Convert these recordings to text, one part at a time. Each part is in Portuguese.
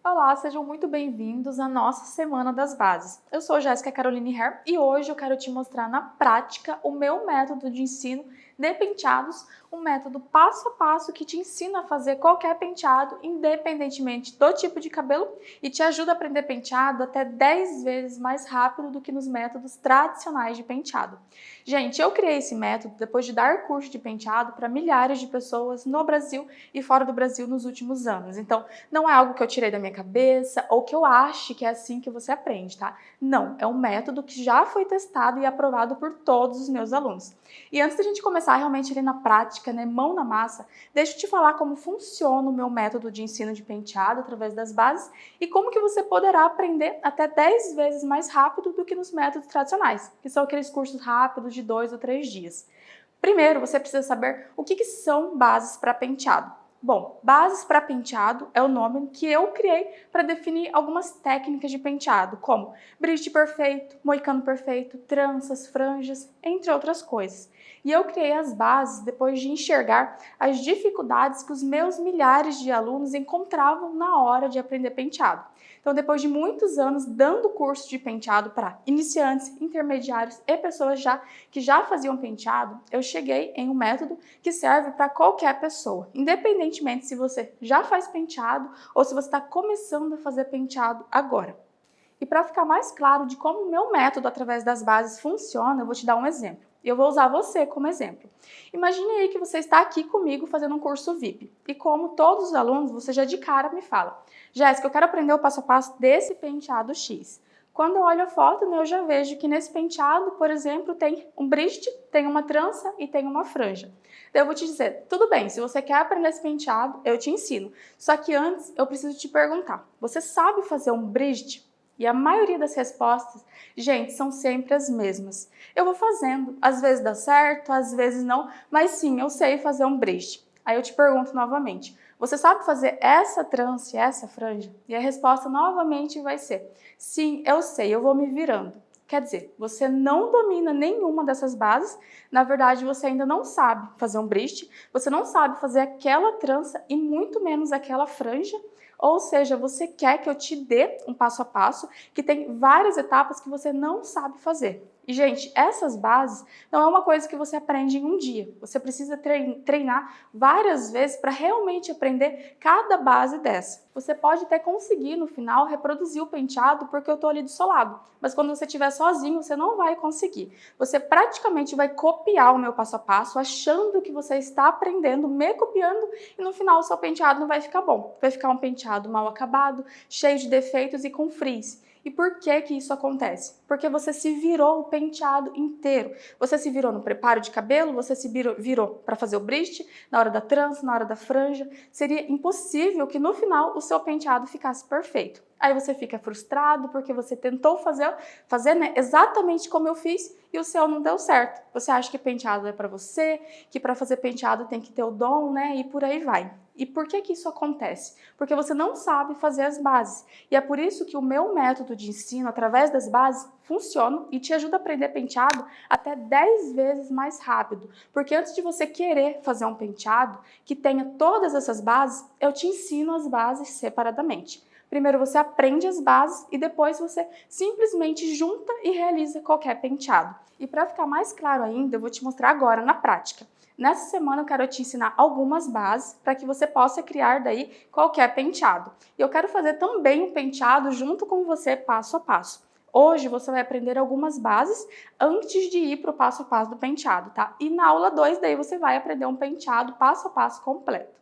Olá, sejam muito bem-vindos à nossa Semana das Bases. Eu sou Jéssica Caroline Herr e hoje eu quero te mostrar na prática o meu método de ensino de penteados, um método passo a passo que te ensina a fazer qualquer penteado, independentemente do tipo de cabelo, e te ajuda a aprender penteado até 10 vezes mais rápido do que nos métodos tradicionais de penteado. Gente, eu criei esse método depois de dar curso de penteado para milhares de pessoas no Brasil e fora do Brasil nos últimos anos. Então, não é algo que eu tirei da minha cabeça ou que eu ache que é assim que você aprende, tá? Não, é um método que já foi testado e aprovado por todos os meus alunos. E antes da gente começar realmente ali na prática, né, mão na massa, deixa eu te falar como funciona o meu método de ensino de penteado através das bases e como que você poderá aprender até 10 vezes mais rápido do que nos métodos tradicionais, que são aqueles cursos rápidos de 2 ou 3 dias. Primeiro, você precisa saber o que são bases para penteado. Bom, bases para penteado é o nome que eu criei para definir algumas técnicas de penteado, como bridge perfeito, moicano perfeito, tranças, franjas, entre outras coisas. E eu criei as bases depois de enxergar as dificuldades que os meus milhares de alunos encontravam na hora de aprender penteado. Então, depois de muitos anos dando curso de penteado para iniciantes, intermediários e pessoas que já faziam penteado, eu cheguei em um método que serve para qualquer pessoa, independentemente se você já faz penteado ou se você está começando a fazer penteado agora. E para ficar mais claro de como o meu método através das bases funciona, eu vou te dar um exemplo. E eu vou usar você como exemplo. Imagine aí que você está aqui comigo fazendo um curso VIP. E como todos os alunos, você já de cara me fala: Jéssica, eu quero aprender o passo a passo desse penteado X. Quando eu olho a foto, né, eu já vejo que nesse penteado, por exemplo, tem um bridge, tem uma trança e tem uma franja. Daí eu vou te dizer, tudo bem, se você quer aprender esse penteado, eu te ensino. Só que antes, eu preciso te perguntar, você sabe fazer um bridge? E a maioria das respostas, gente, são sempre as mesmas. Eu vou fazendo, às vezes dá certo, às vezes não, mas sim, eu sei fazer um bridge. Aí eu te pergunto novamente, você sabe fazer essa trança e essa franja? E a resposta novamente vai ser, sim, eu sei, eu vou me virando. Quer dizer, você não domina nenhuma dessas bases, na verdade você ainda não sabe fazer um bridge, você não sabe fazer aquela trança e muito menos aquela franja, ou seja, você quer que eu te dê um passo a passo que tem várias etapas que você não sabe fazer. E, gente, essas bases não é uma coisa que você aprende em um dia. Você precisa treinar várias vezes para realmente aprender cada base dessa. Você pode até conseguir, no final, reproduzir o penteado porque eu estou ali do seu lado. Mas quando você estiver sozinho, você não vai conseguir. Você praticamente vai copiar o meu passo a passo, achando que você está aprendendo, me copiando, e no final o seu penteado não vai ficar bom. Vai ficar um penteado mal acabado, cheio de defeitos e com frizz. E por que que isso acontece? Porque você se virou o penteado inteiro. Você se virou no preparo de cabelo, você se virou para fazer o bridge, na hora da trança, na hora da franja. Seria impossível que no final o seu penteado ficasse perfeito. Aí você fica frustrado porque você tentou fazer né, exatamente como eu fiz e o seu não deu certo. Você acha que penteado é para você, que para fazer penteado tem que ter o dom, né? E por aí vai. E por que que isso acontece? Porque você não sabe fazer as bases. E é por isso que o meu método de ensino, através das bases, funciona e te ajuda a aprender penteado até 10 vezes mais rápido. Porque antes de você querer fazer um penteado que tenha todas essas bases, eu te ensino as bases separadamente. Primeiro você aprende as bases e depois você simplesmente junta e realiza qualquer penteado. E para ficar mais claro ainda, eu vou te mostrar agora na prática. Nessa semana eu quero te ensinar algumas bases para que você possa criar daí qualquer penteado. E eu quero fazer também um penteado junto com você passo a passo. Hoje você vai aprender algumas bases antes de ir para o passo a passo do penteado, tá? E na aula 2 daí você vai aprender um penteado passo a passo completo.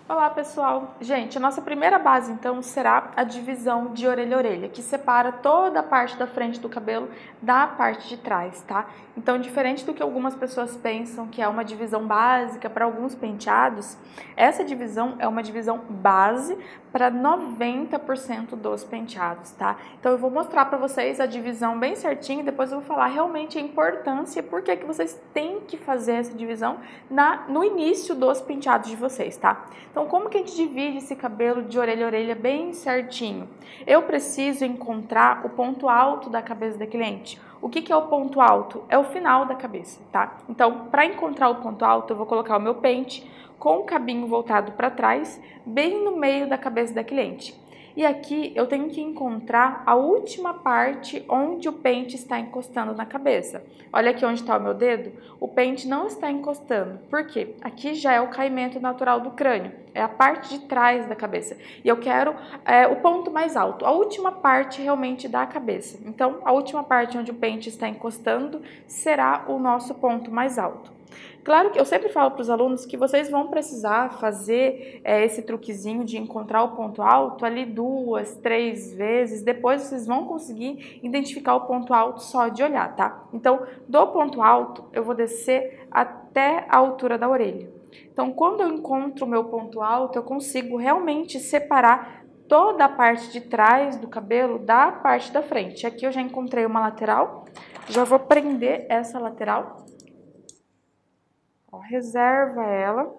Olá pessoal! Gente, a nossa primeira base então será a divisão de orelha a orelha, que separa toda a parte da frente do cabelo da parte de trás, tá? Então, diferente do que algumas pessoas pensam que é uma divisão básica para alguns penteados, essa divisão é uma divisão base para 90% dos penteados, tá? Então eu vou mostrar para vocês a divisão bem certinho e depois eu vou falar realmente a importância e por que vocês têm que fazer essa divisão no início dos penteados de vocês, tá? Então, como que a gente divide esse cabelo de orelha a orelha bem certinho? Eu preciso encontrar o ponto alto da cabeça da cliente. O que é o ponto alto? É o final da cabeça, tá? Então, para encontrar o ponto alto, eu vou colocar o meu pente com o cabinho voltado para trás, bem no meio da cabeça da cliente. E aqui eu tenho que encontrar a última parte onde o pente está encostando na cabeça. Olha aqui onde está o meu dedo, o pente não está encostando. Por quê? Aqui já é o caimento natural do crânio, é a parte de trás da cabeça. E eu quero o ponto mais alto, a última parte realmente da cabeça. Então, a última parte onde o pente está encostando será o nosso ponto mais alto. Claro que eu sempre falo para os alunos que vocês vão precisar fazer esse truquezinho de encontrar o ponto alto ali 2, 3 vezes, depois vocês vão conseguir identificar o ponto alto só de olhar, tá? Então, do ponto alto, eu vou descer até a altura da orelha. Então, quando eu encontro o meu ponto alto, eu consigo realmente separar toda a parte de trás do cabelo da parte da frente. Aqui eu já encontrei uma lateral, já vou prender essa lateral. Ó, reserva ela.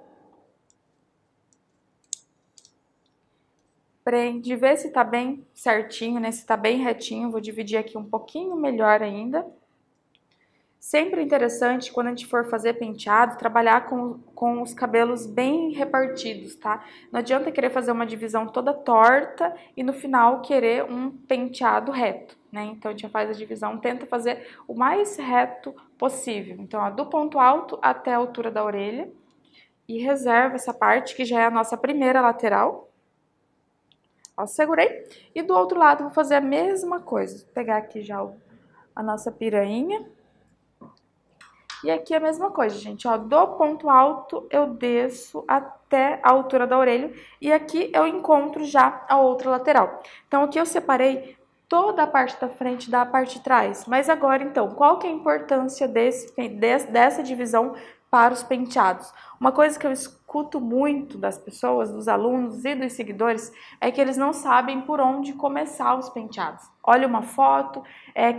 Prende, vê se tá bem certinho, né? Se tá bem retinho. Vou dividir aqui um pouquinho melhor ainda. Sempre interessante, quando a gente for fazer penteado, trabalhar com os cabelos bem repartidos, tá? Não adianta querer fazer uma divisão toda torta e no final querer um penteado reto, né? Então, a gente faz a divisão, tenta fazer o mais reto possível. Então, ó, do ponto alto até a altura da orelha. E reserva essa parte, que já é a nossa primeira lateral. Ó, segurei. E do outro lado, vou fazer a mesma coisa. Vou pegar aqui já a nossa piranha. E aqui a mesma coisa, gente, ó, do ponto alto eu desço até a altura da orelha e aqui eu encontro já a outra lateral. Então, aqui eu separei toda a parte da frente da parte de trás. Mas agora, então, qual que é a importância dessa divisão para os penteados? Uma coisa que eu escuto muito das pessoas, dos alunos e dos seguidores, é que eles não sabem por onde começar os penteados. Olha uma foto,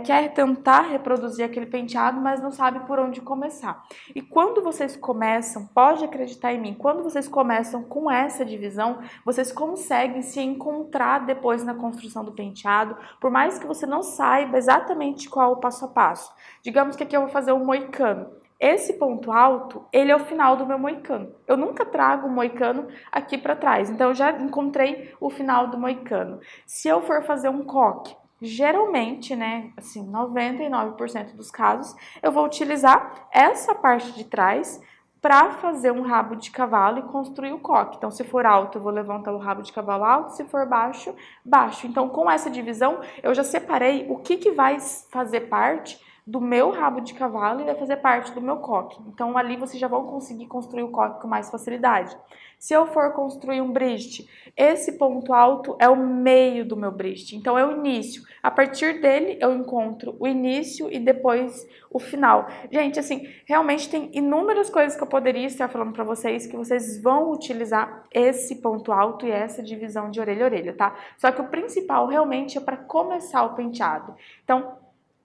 quer tentar reproduzir aquele penteado, mas não sabe por onde começar. E quando vocês começam, pode acreditar em mim, quando vocês começam com essa divisão, vocês conseguem se encontrar depois na construção do penteado, por mais que você não saiba exatamente qual o passo a passo. Digamos que aqui eu vou fazer um moicano. Esse ponto alto, ele é o final do meu moicano. Eu nunca trago o moicano aqui para trás, então eu já encontrei o final do moicano. Se eu for fazer um coque, geralmente, né, assim, 99% dos casos, eu vou utilizar essa parte de trás para fazer um rabo de cavalo e construir o coque. Então, se for alto, eu vou levantar o rabo de cavalo alto, se for baixo, baixo. Então, com essa divisão, eu já separei o que vai fazer parte do meu rabo de cavalo e vai fazer parte do meu coque. Então, ali vocês já vão conseguir construir o coque com mais facilidade. Se eu for construir um brígide, esse ponto alto é o meio do meu brígide, então é o início. A partir dele, eu encontro o início e depois o final. Gente, assim, realmente tem inúmeras coisas que eu poderia estar falando para vocês que vocês vão utilizar esse ponto alto e essa divisão de orelha a orelha, tá? Só que o principal realmente é para começar o penteado. Então,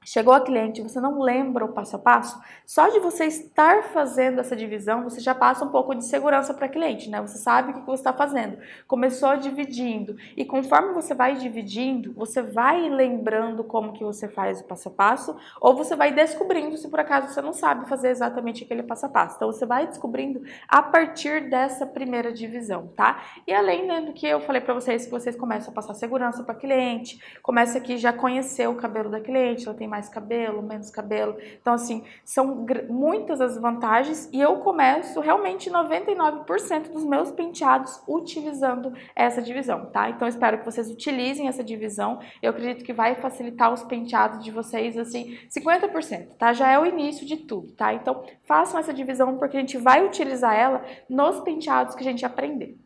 chegou a cliente, você não lembra o passo a passo? Só de você estar fazendo essa divisão, você já passa um pouco de segurança para a cliente, né? Você sabe o que você está fazendo. Começou dividindo e conforme você vai dividindo, você vai lembrando como que você faz o passo a passo ou você vai descobrindo se por acaso você não sabe fazer exatamente aquele passo a passo. Então, você vai descobrindo a partir dessa primeira divisão, tá? E além, né, do que eu falei para vocês, que vocês começam a passar segurança para a cliente, começa aqui já conhecer o cabelo da cliente, ela tem mais cabelo, menos cabelo. Então, assim, são muitas as vantagens e eu começo realmente 99% dos meus penteados utilizando essa divisão, tá? Então, espero que vocês utilizem essa divisão. Eu acredito que vai facilitar os penteados de vocês, assim, 50%, tá? Já é o início de tudo, tá? Então, façam essa divisão porque a gente vai utilizar ela nos penteados que a gente aprender.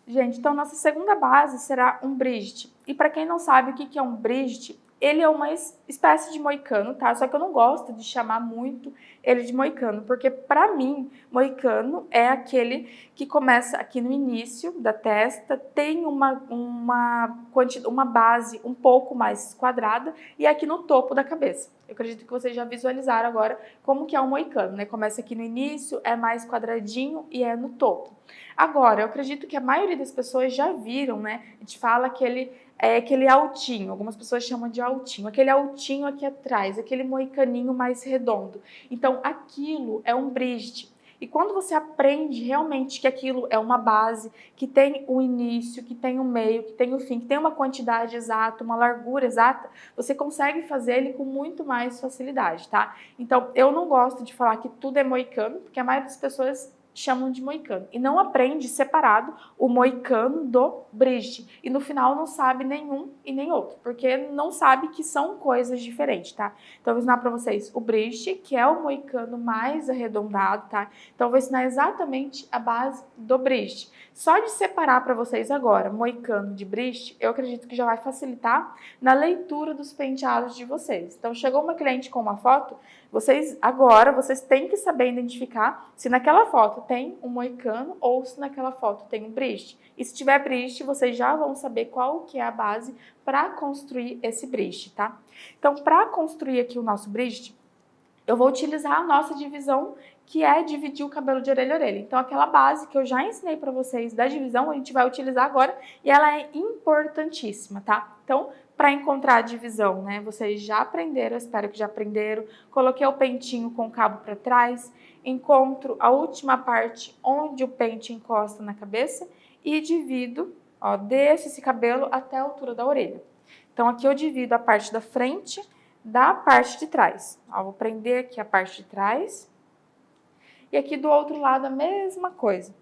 Gente, então nossa segunda base será um brígide. E para quem não sabe o que é um brígide, ele é uma espécie de moicano, tá? Só que eu não gosto de chamar muito ele de moicano, porque para mim, moicano é aquele que começa aqui no início da testa, tem uma base um pouco mais quadrada e aqui no topo da cabeça. Eu acredito que vocês já visualizaram agora como que é um moicano, né? Começa aqui no início, é mais quadradinho e é no topo. Agora, eu acredito que a maioria das pessoas já viram, né? A gente fala que ele é aquele altinho, algumas pessoas chamam de altinho, aquele altinho aqui atrás, aquele moicaninho mais redondo. Então, aquilo é um brígide. E quando você aprende realmente que aquilo é uma base, que tem o início, que tem o meio, que tem o fim, que tem uma quantidade exata, uma largura exata, você consegue fazer ele com muito mais facilidade, tá? Então, eu não gosto de falar que tudo é moicano, porque a maioria das pessoas chamam de moicano e não aprende separado o moicano do bridge e no final não sabe nenhum e nem outro, porque não sabe que são coisas diferentes, tá? Então eu vou ensinar para vocês o bridge, que é o moicano mais arredondado, tá? Então eu vou ensinar exatamente a base do bridge. Só de separar para vocês agora moicano de bridge, eu acredito que já vai facilitar na leitura dos penteados de vocês. Então chegou uma cliente com uma foto, vocês têm que saber identificar se naquela foto tem um moicano ou se naquela foto tem um bridge. E se tiver bridge, vocês já vão saber qual que é a base para construir esse bridge, tá? Então, para construir aqui o nosso bridge, eu vou utilizar a nossa divisão, que é dividir o cabelo de orelha a orelha. Então, aquela base que eu já ensinei para vocês da divisão, a gente vai utilizar agora e ela é importantíssima, tá? Então, para encontrar a divisão, né? Vocês já aprenderam, espero que já aprenderam. Coloquei o pentinho com o cabo para trás, encontro a última parte onde o pente encosta na cabeça e divido, ó, desço esse cabelo até a altura da orelha. Então, aqui eu divido a parte da frente da parte de trás. Ó, vou prender aqui a parte de trás. E aqui do outro lado a mesma coisa.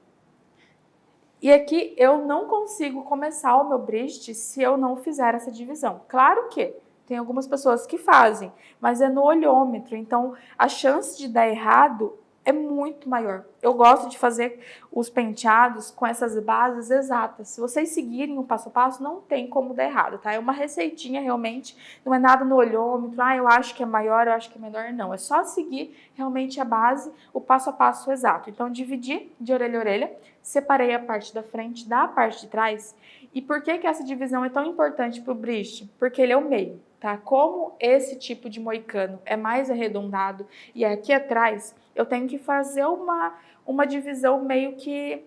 E aqui eu não consigo começar o meu bridge se eu não fizer essa divisão. Claro que tem algumas pessoas que fazem, mas é no olhômetro, então a chance de dar errado é muito maior. Eu gosto de fazer os penteados com essas bases exatas. Se vocês seguirem o passo a passo, não tem como dar errado, tá? É uma receitinha realmente, não é nada no olhômetro, eu acho que é maior, eu acho que é menor, não. É só seguir realmente a base, o passo a passo exato. Então, dividi de orelha a orelha, separei a parte da frente da parte de trás. E por que essa divisão é tão importante para o bridge? Porque ele é o meio, tá? Como esse tipo de moicano é mais arredondado e é aqui atrás, eu tenho que fazer uma divisão meio que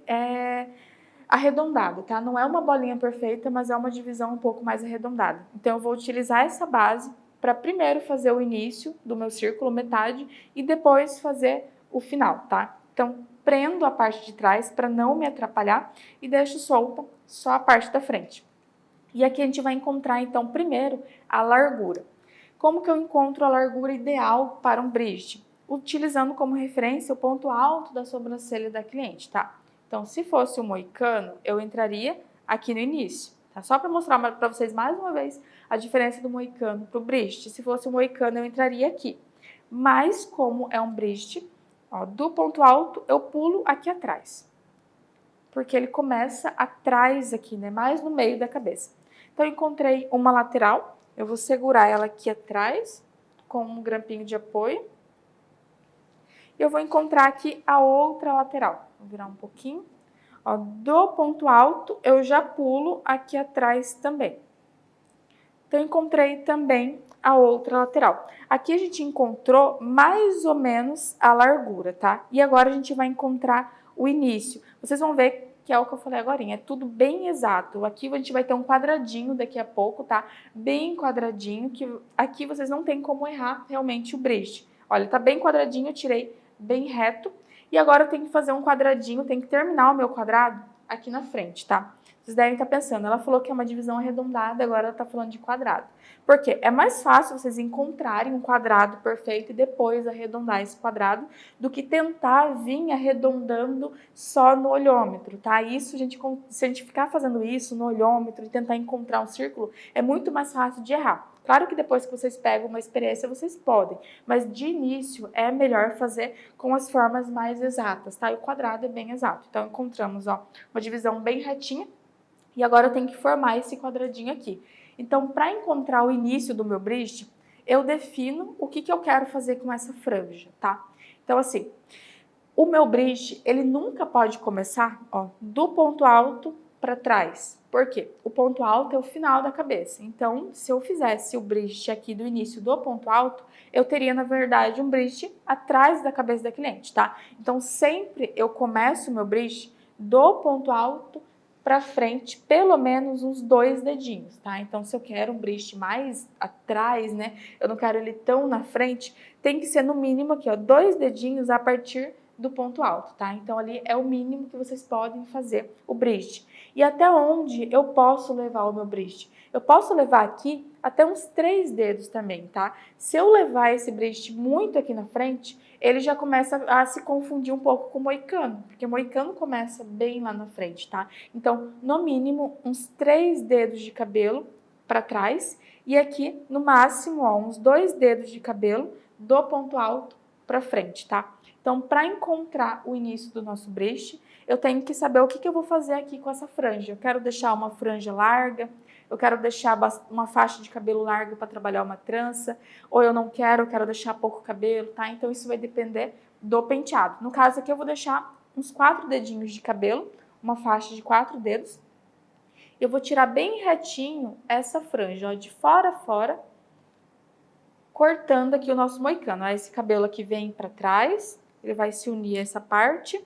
arredondada, tá? Não é uma bolinha perfeita, mas é uma divisão um pouco mais arredondada. Então, eu vou utilizar essa base para primeiro fazer o início do meu círculo, metade, e depois fazer o final, tá? Então, prendo a parte de trás para não me atrapalhar e deixo solta só a parte da frente. E aqui a gente vai encontrar, então, primeiro, a largura. Como que eu encontro a largura ideal para um bridge? Utilizando como referência o ponto alto da sobrancelha da cliente, tá? Então, se fosse um moicano, eu entraria aqui no início, tá? Só para mostrar para vocês mais uma vez a diferença do moicano para o bridge. Se fosse um moicano, eu entraria aqui. Mas, como é um bridge, ó, do ponto alto, eu pulo aqui atrás. Porque ele começa atrás aqui, né? Mais no meio da cabeça. Então, eu encontrei uma lateral. Eu vou segurar ela aqui atrás, com um grampinho de apoio. E eu vou encontrar aqui a outra lateral. Vou virar um pouquinho. Ó, do ponto alto, eu já pulo aqui atrás também. Então, encontrei também a outra lateral. Aqui a gente encontrou mais ou menos a largura, tá? E agora a gente vai encontrar o início. Vocês vão ver que é o que eu falei agora, é tudo bem exato. Aqui a gente vai ter um quadradinho daqui a pouco, tá? Bem quadradinho, que aqui vocês não tem como errar realmente o bridge. Olha, tá bem quadradinho, eu tirei bem reto. E agora eu tenho que fazer um quadradinho, tenho que terminar o meu quadrado aqui na frente, tá? Vocês devem estar pensando, ela falou que é uma divisão arredondada, agora ela está falando de quadrado. Por quê? É mais fácil vocês encontrarem um quadrado perfeito e depois arredondar esse quadrado do que tentar vir arredondando só no olhômetro, tá? Isso, se a gente ficar fazendo isso no olhômetro e tentar encontrar um círculo, é muito mais fácil de errar. Claro que depois que vocês pegam uma experiência, vocês podem, mas de início é melhor fazer com as formas mais exatas, tá? E o quadrado é bem exato. Então, encontramos, ó, uma divisão bem retinha. E agora eu tenho que formar esse quadradinho aqui. Então, para encontrar o início do meu bridge, eu defino o que eu quero fazer com essa franja, tá? Então, assim, o meu bridge, ele nunca pode começar, ó, do ponto alto para trás. Por quê? O ponto alto é o final da cabeça. Então, se eu fizesse o bridge aqui do início do ponto alto, eu teria, na verdade, um bridge atrás da cabeça da cliente, tá? Então, sempre eu começo o meu bridge do ponto alto para frente, pelo menos uns 2 dedinhos, tá? Então, se eu quero um bridge mais atrás, né? Eu não quero ele tão na frente, tem que ser no mínimo aqui, ó, 2 dedinhos a partir do ponto alto, tá? Então ali é o mínimo que vocês podem fazer o bridge. E até onde eu posso levar o meu bridge? Eu posso levar aqui até uns 3 dedos também, tá? Se eu levar esse bridge muito aqui na frente, ele já começa a se confundir um pouco com o moicano, porque o moicano começa bem lá na frente, tá? Então, no mínimo, uns 3 dedos de cabelo para trás e aqui, no máximo, ó, uns 2 dedos de cabelo do ponto alto para frente, tá? Então, para encontrar o início do nosso bridge, eu tenho que saber o que eu vou fazer aqui com essa franja. Eu quero deixar uma franja larga, eu quero deixar uma faixa de cabelo larga para trabalhar uma trança, ou eu não quero, eu quero deixar pouco cabelo, tá? Então, isso vai depender do penteado. No caso aqui, eu vou deixar uns 4 dedinhos de cabelo, uma faixa de 4 dedos. Eu vou tirar bem retinho essa franja, ó, de fora a fora, cortando aqui o nosso moicano. Ó, esse cabelo aqui vem para trás, ele vai se unir a essa parte.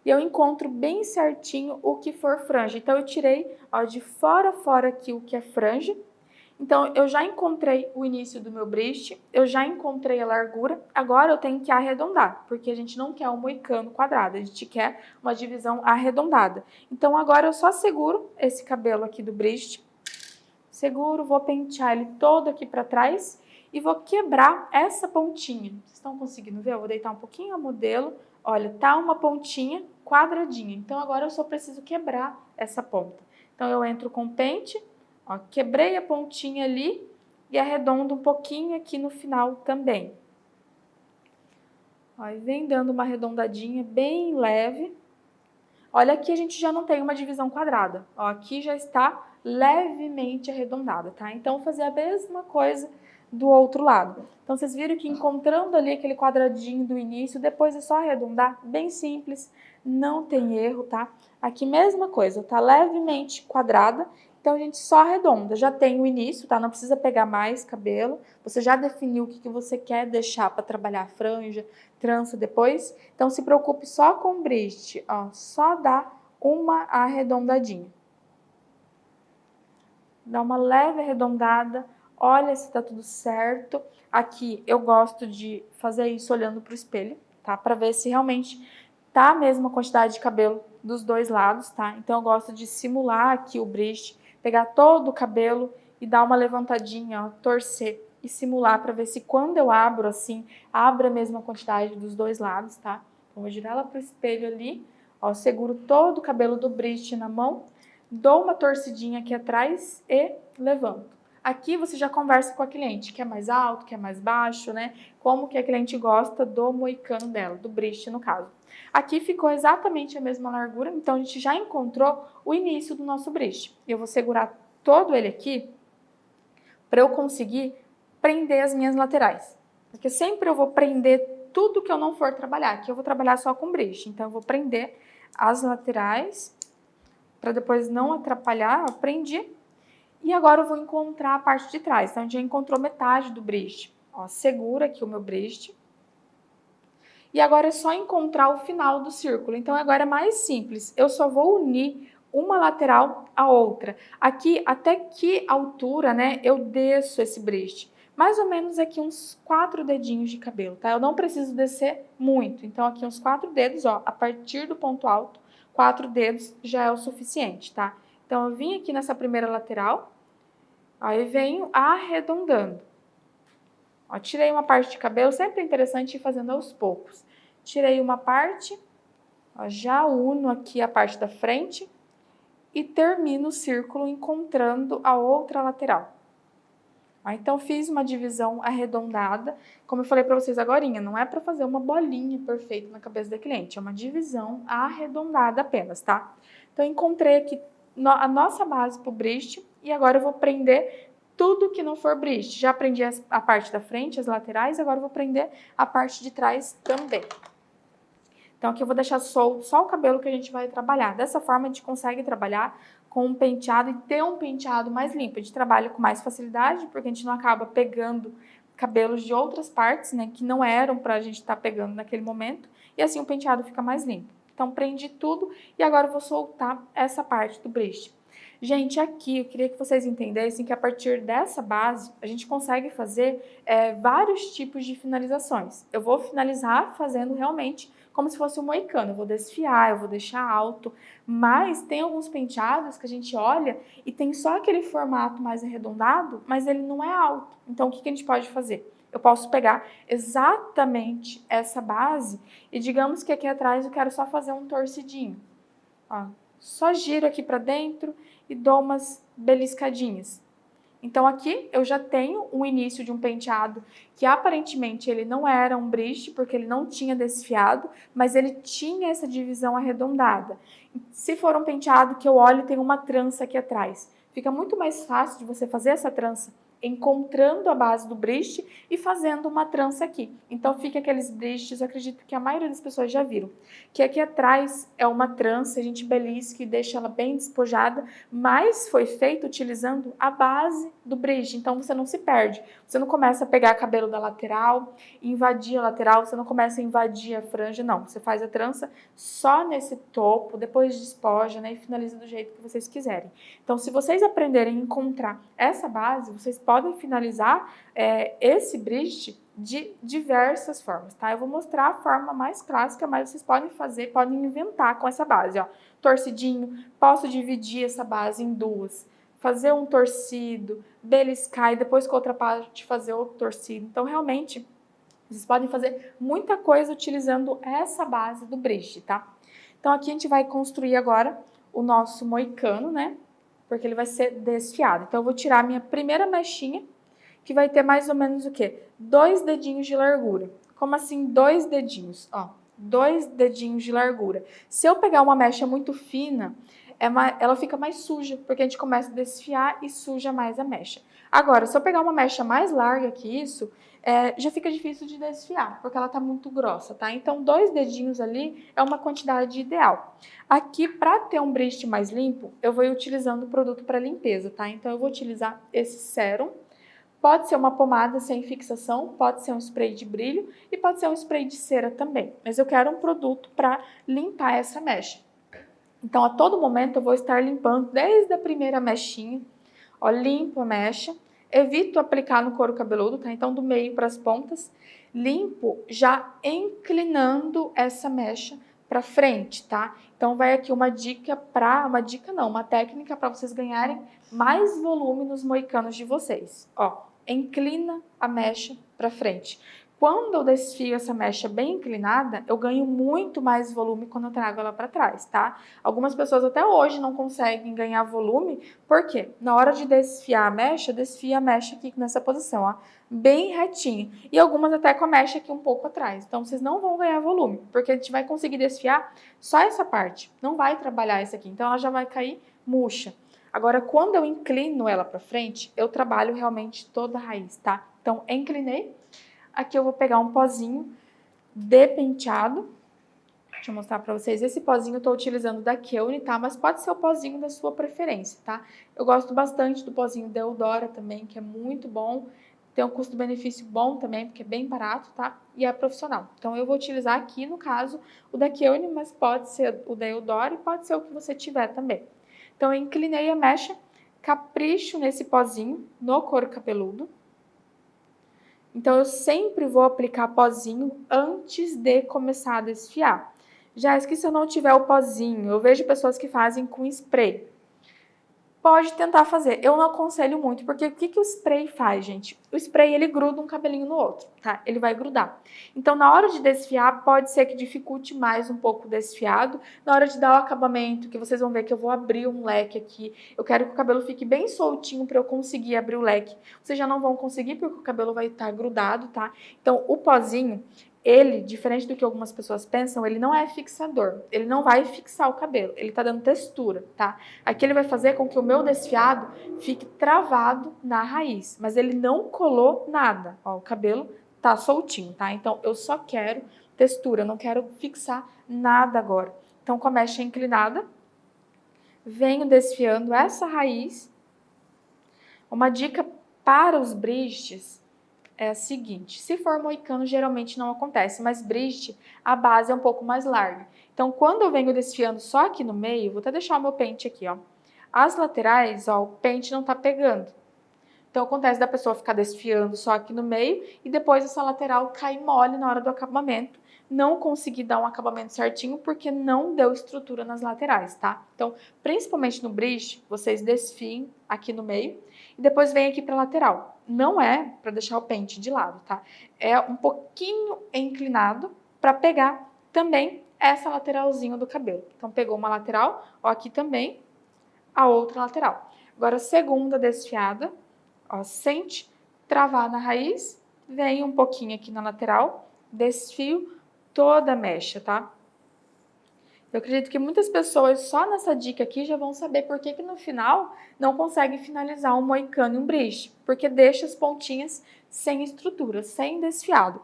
E eu encontro bem certinho o que for franja. Então, eu tirei, ó, de fora a fora aqui o que é franja. Então, eu já encontrei o início do meu bridge, eu já encontrei a largura, agora eu tenho que arredondar, porque a gente não quer um moicano quadrado, a gente quer uma divisão arredondada. Então, agora eu só seguro esse cabelo aqui do bridge, seguro, vou pentear ele todo aqui para trás e vou quebrar essa pontinha. Vocês estão conseguindo ver? Eu vou deitar um pouquinho a modelo. Olha, tá uma pontinha quadradinha. Então, agora eu só preciso quebrar essa ponta. Então, eu entro com o pente, ó, quebrei a pontinha ali e arredondo um pouquinho aqui no final também. Ó, e vem dando uma arredondadinha bem leve. Olha, aqui a gente já não tem uma divisão quadrada. Ó, aqui já está levemente arredondada, tá? Então, vou fazer a mesma coisa do outro lado. Então, vocês viram que encontrando ali aquele quadradinho do início, depois é só arredondar, bem simples, não tem erro, tá? Aqui mesma coisa, tá levemente quadrada, então a gente só arredonda. Já tem o início, tá? Não precisa pegar mais cabelo, você já definiu o que você quer deixar para trabalhar a franja, trança depois. Então, se preocupe só com o bridge, ó, só dá uma arredondadinha. Dá uma leve arredondada. Olha se tá tudo certo. Aqui eu gosto de fazer isso olhando pro espelho, tá? Pra ver se realmente tá a mesma quantidade de cabelo dos dois lados, tá? Então eu gosto de simular aqui o bridge, pegar todo o cabelo e dar uma levantadinha, ó, torcer e simular pra ver se quando eu abro assim, abre a mesma quantidade dos dois lados, tá? Então vou girar ela pro espelho ali, ó, seguro todo o cabelo do bridge na mão, dou uma torcidinha aqui atrás e levanto. Aqui você já conversa com a cliente, quer mais alto, quer mais baixo, né? Como que a cliente gosta do moicano dela, do bridge no caso. Aqui ficou exatamente a mesma largura, então a gente já encontrou o início do nosso bridge. Eu vou segurar todo ele aqui para eu conseguir prender as minhas laterais. Porque sempre eu vou prender tudo que eu não for trabalhar. Aqui eu vou trabalhar só com bridge, então eu vou prender as laterais para depois não atrapalhar, eu prendi. E agora eu vou encontrar a parte de trás. Então, a gente já encontrou metade do bridge. Ó, segura aqui o meu bridge. E agora é só encontrar o final do círculo. Então, agora é mais simples. Eu só vou unir uma lateral à outra. Aqui, até que altura, né, eu desço esse bridge? Mais ou menos aqui uns 4 dedinhos de cabelo, tá? Eu não preciso descer muito. Então, aqui uns 4 dedos, ó, a partir do ponto alto, 4 dedos já é o suficiente, tá? Então, eu vim aqui nessa primeira lateral, aí venho arredondando. Ó, tirei uma parte de cabelo, sempre é interessante ir fazendo aos poucos. Tirei uma parte, ó, já uno aqui a parte da frente e termino o círculo encontrando a outra lateral. Ó, então, fiz uma divisão arredondada, como eu falei para vocês agorinha, não é para fazer uma bolinha perfeita na cabeça da cliente, é uma divisão arredondada apenas, tá? Então, encontrei aqui a nossa base para o bridge e agora eu vou prender tudo que não for bridge. Já prendi a parte da frente, as laterais, agora eu vou prender a parte de trás também. Então, aqui eu vou deixar solto só o cabelo que a gente vai trabalhar. Dessa forma, a gente consegue trabalhar com um penteado e ter um penteado mais limpo. A gente trabalha com mais facilidade, porque a gente não acaba pegando cabelos de outras partes, né, que não eram para a gente estar pegando naquele momento. E assim o penteado fica mais limpo. Então, prendi tudo e agora eu vou soltar essa parte do bridge. Gente, aqui eu queria que vocês entendessem que a partir dessa base a gente consegue fazer vários tipos de finalizações. Eu vou finalizar fazendo realmente como se fosse um moicano. Eu vou desfiar, eu vou deixar alto, mas tem alguns penteados que a gente olha e tem só aquele formato mais arredondado, mas ele não é alto. Então, o que a gente pode fazer? Eu posso pegar exatamente essa base e digamos que aqui atrás eu quero só fazer um torcidinho. Ó, só giro aqui para dentro e dou umas beliscadinhas. Então aqui eu já tenho um início de um penteado que aparentemente ele não era um bridge, porque ele não tinha desfiado, mas ele tinha essa divisão arredondada. Se for um penteado que eu olho e tem uma trança aqui atrás, fica muito mais fácil de você fazer essa trança encontrando a base do bridge e fazendo uma trança aqui. Então fica aqueles bridges, eu acredito que a maioria das pessoas já viram, que aqui atrás é uma trança, a gente belisca e deixa ela bem despojada, mas foi feito utilizando a base do bridge, então você não se perde. Você não começa a pegar cabelo da lateral, invadir a lateral, você não começa a invadir a franja, não. Você faz a trança só nesse topo, depois despoja, né, e finaliza do jeito que vocês quiserem. Então, se vocês aprenderem a encontrar essa base, vocês podem finalizar esse bridge de diversas formas, tá? Eu vou mostrar a forma mais clássica, mas vocês podem fazer, podem inventar com essa base, ó. Torcidinho, posso dividir essa base em duas, fazer um torcido, beliscar e depois com a outra parte fazer outro torcido. Então, realmente, vocês podem fazer muita coisa utilizando essa base do bridge, tá? Então, aqui a gente vai construir agora o nosso moicano, né? Porque ele vai ser desfiado. Então, eu vou tirar a minha primeira mechinha, que vai ter mais ou menos o quê? 2 dedinhos de largura. Como assim 2 dedinhos? Ó, 2 dedinhos de largura. Se eu pegar uma mecha muito fina, ela fica mais suja, porque a gente começa a desfiar e suja mais a mecha. Agora, se eu pegar uma mecha mais larga que isso, já fica difícil de desfiar, porque ela tá muito grossa, tá? Então, 2 dedinhos ali é uma quantidade ideal. Aqui, para ter um bridge mais limpo, eu vou ir utilizando o produto para limpeza, tá? Então, eu vou utilizar esse sérum. Pode ser uma pomada sem fixação, pode ser um spray de brilho e pode ser um spray de cera também. Mas eu quero um produto para limpar essa mecha. Então, a todo momento eu vou estar limpando desde a primeira mechinha. Ó, limpo a mecha. Evito aplicar no couro cabeludo, tá? Então, do meio para as pontas. Limpo já inclinando essa mecha para frente, tá? Então, vai aqui uma técnica para vocês ganharem mais volume nos moicanos de vocês. Ó, inclina a mecha para frente. Quando eu desfio essa mecha bem inclinada, eu ganho muito mais volume quando eu trago ela para trás, tá? Algumas pessoas até hoje não conseguem ganhar volume, por quê? Na hora de desfiar a mecha, desfia a mecha aqui nessa posição, ó, bem retinha. E algumas até com a mecha aqui um pouco atrás. Então, vocês não vão ganhar volume, porque a gente vai conseguir desfiar só essa parte. Não vai trabalhar essa aqui, então ela já vai cair murcha. Agora, quando eu inclino ela para frente, eu trabalho realmente toda a raiz, tá? Então, inclinei. Aqui eu vou pegar um pozinho de penteado. Deixa eu mostrar para vocês. Esse pozinho eu tô utilizando da Keune, tá? Mas pode ser o pozinho da sua preferência, tá? Eu gosto bastante do pozinho da Eudora também, que é muito bom. Tem um custo-benefício bom também, porque é bem barato, tá? E é profissional. Então, eu vou utilizar aqui, no caso, o da Keune, mas pode ser o da Eudora e pode ser o que você tiver também. Então, eu inclinei a mecha, capricho nesse pozinho no couro cabeludo. Então, eu sempre vou aplicar pozinho antes de começar a desfiar. Jéssica, se eu não tiver o pozinho, eu vejo pessoas que fazem com spray. Pode tentar fazer. Eu não aconselho muito, porque o que o spray faz, gente? O spray, ele gruda um cabelinho no outro, tá? Ele vai grudar. Então, na hora de desfiar, pode ser que dificulte mais um pouco o desfiado. Na hora de dar o acabamento, que vocês vão ver que eu vou abrir um leque aqui. Eu quero que o cabelo fique bem soltinho para eu conseguir abrir o leque. Vocês já não vão conseguir, porque o cabelo vai estar grudado, tá? Então, o pozinho, ele, diferente do que algumas pessoas pensam, ele não é fixador. Ele não vai fixar o cabelo. Ele tá dando textura, tá? Aqui ele vai fazer com que o meu desfiado fique travado na raiz. Mas ele não colou nada. Ó, o cabelo tá soltinho, tá? Então, eu só quero textura. Eu não quero fixar nada agora. Então, com a mecha inclinada, venho desfiando essa raiz. Uma dica para os bridges é a seguinte: se for moicano, geralmente não acontece, mas bridge, a base é um pouco mais larga. Então, quando eu venho desfiando só aqui no meio, vou até deixar o meu pente aqui, ó. As laterais, ó, o pente não tá pegando. Então, acontece da pessoa ficar desfiando só aqui no meio e depois essa lateral cair mole na hora do acabamento. Não conseguir dar um acabamento certinho porque não deu estrutura nas laterais, tá? Então, principalmente no bridge, vocês desfiem aqui no meio e depois vem aqui para lateral. Não é para deixar o pente de lado, tá? É um pouquinho inclinado para pegar também essa lateralzinha do cabelo. Então, pegou uma lateral, ó, aqui também a outra lateral. Agora, segunda desfiada. Ó, sente travar na raiz, vem um pouquinho aqui na lateral, desfio toda a mecha, tá? Eu acredito que muitas pessoas só nessa dica aqui já vão saber por que no final não conseguem finalizar um moicano e um bridge, porque deixa as pontinhas sem estrutura, sem desfiado.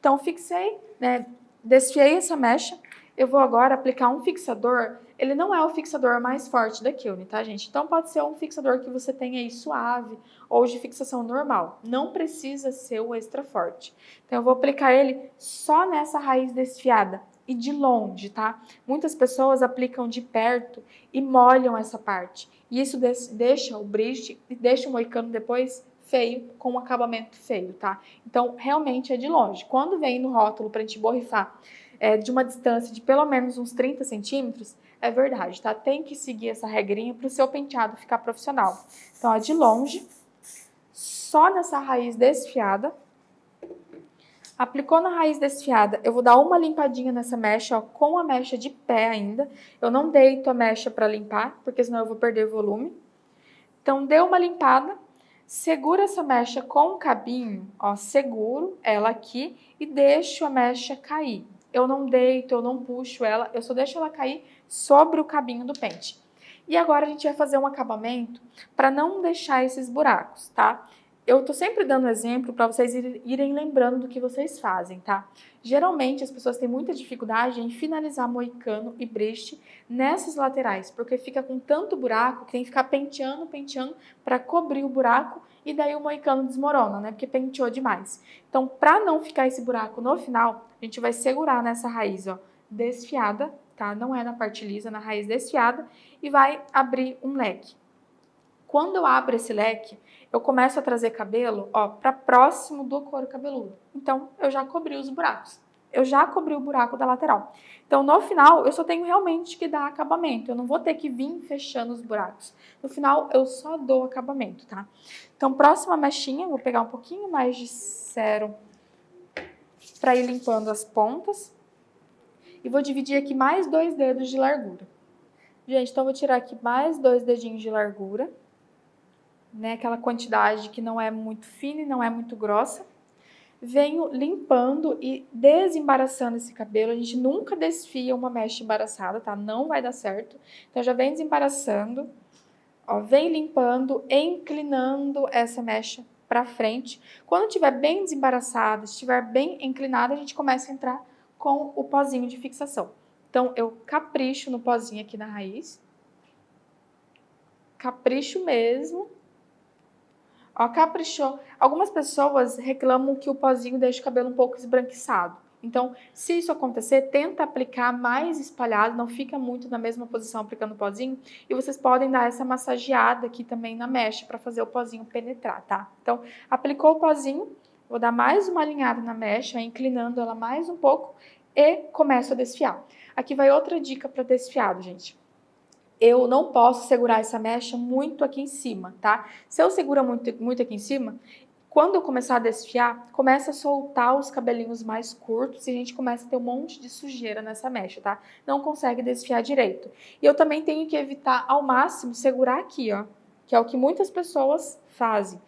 Então, fixei, né, desfiei essa mecha, eu vou agora aplicar um fixador. Ele não é o fixador mais forte da Kiln, tá, gente? Então, pode ser um fixador que você tenha aí suave ou de fixação normal. Não precisa ser o extra forte. Então, eu vou aplicar ele só nessa raiz desfiada e de longe, tá? Muitas pessoas aplicam de perto e molham essa parte. E isso deixa o bridge e deixa o moicano depois feio, com um acabamento feio, tá? Então, realmente é de longe. Quando vem no rótulo pra gente borrifar de uma distância de pelo menos uns 30 centímetros, é verdade, tá? Tem que seguir essa regrinha para o seu penteado ficar profissional. Então, ó, de longe, só nessa raiz desfiada. Aplicou na raiz desfiada, eu vou dar uma limpadinha nessa mecha, ó, com a mecha de pé ainda. Eu não deito a mecha para limpar, porque senão eu vou perder volume. Então, deu uma limpada, segura essa mecha com o cabinho, ó, seguro ela aqui e deixo a mecha cair. Eu não deito, eu não puxo ela, eu só deixo ela cair sobre o cabinho do pente. E agora a gente vai fazer um acabamento para não deixar esses buracos, tá? Eu tô sempre dando exemplo para vocês irem lembrando do que vocês fazem, tá? Geralmente as pessoas têm muita dificuldade em finalizar moicano e bridge nessas laterais, porque fica com tanto buraco que tem que ficar penteando para cobrir o buraco e daí o moicano desmorona, né? Porque penteou demais. Então, para não ficar esse buraco no final, a gente vai segurar nessa raiz, ó, desfiada, tá? Não é na parte lisa, na raiz desfiada e vai abrir um leque. Quando eu abro esse leque, eu começo a trazer cabelo, ó, para próximo do couro cabeludo. Então, eu já cobri os buracos. Eu já cobri o buraco da lateral. Então, no final, eu só tenho realmente que dar acabamento. Eu não vou ter que vir fechando os buracos. No final, eu só dou acabamento, tá? Então, próxima mechinha, vou pegar um pouquinho mais de cero para ir limpando as pontas. E vou dividir aqui mais 2 dedos de largura. Gente, então, vou tirar aqui mais 2 dedinhos de largura. Né, aquela quantidade que não é muito fina e não é muito grossa. Venho limpando e desembaraçando esse cabelo. A gente nunca desfia uma mecha embaraçada, tá? Não vai dar certo. Então, já vem desembaraçando, ó, vem limpando, inclinando essa mecha para frente. Quando estiver bem desembaraçada, estiver bem inclinada, a gente começa a entrar com o pozinho de fixação. Então, eu capricho no pozinho aqui na raiz. Capricho mesmo. Ó, caprichou. Algumas pessoas reclamam que o pozinho deixa o cabelo um pouco esbranquiçado. Então, se isso acontecer, tenta aplicar mais espalhado, não fica muito na mesma posição aplicando o pozinho. E vocês podem dar essa massageada aqui também na mecha para fazer o pozinho penetrar, tá? Então, aplicou o pozinho, vou dar mais uma alinhada na mecha, inclinando ela mais um pouco e começo a desfiar. Aqui vai outra dica para desfiado, gente. Eu não posso segurar essa mecha muito aqui em cima, tá? Se eu segurar muito aqui em cima, quando eu começar a desfiar, começa a soltar os cabelinhos mais curtos e a gente começa a ter um monte de sujeira nessa mecha, tá? Não consegue desfiar direito. E eu também tenho que evitar ao máximo segurar aqui, ó, que é o que muitas pessoas fazem.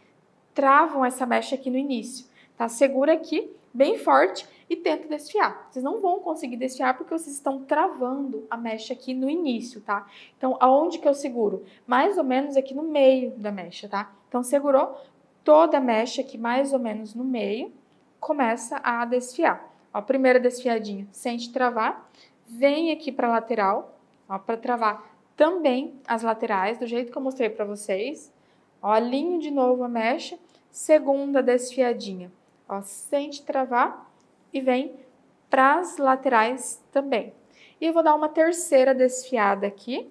Travam essa mecha aqui no início, tá? Segura aqui, bem forte, e tenta desfiar. Vocês não vão conseguir desfiar porque vocês estão travando a mecha aqui no início, tá? Então, aonde que eu seguro? Mais ou menos aqui no meio da mecha, tá? Então, segurou toda a mecha aqui mais ou menos no meio, começa a desfiar. Ó, primeira desfiadinha, sente travar, vem aqui para a lateral, ó, para travar também as laterais, do jeito que eu mostrei para vocês. Ó, alinho de novo a mecha, segunda desfiadinha, ó, sente travar e vem para as laterais também. E eu vou dar uma terceira desfiada aqui,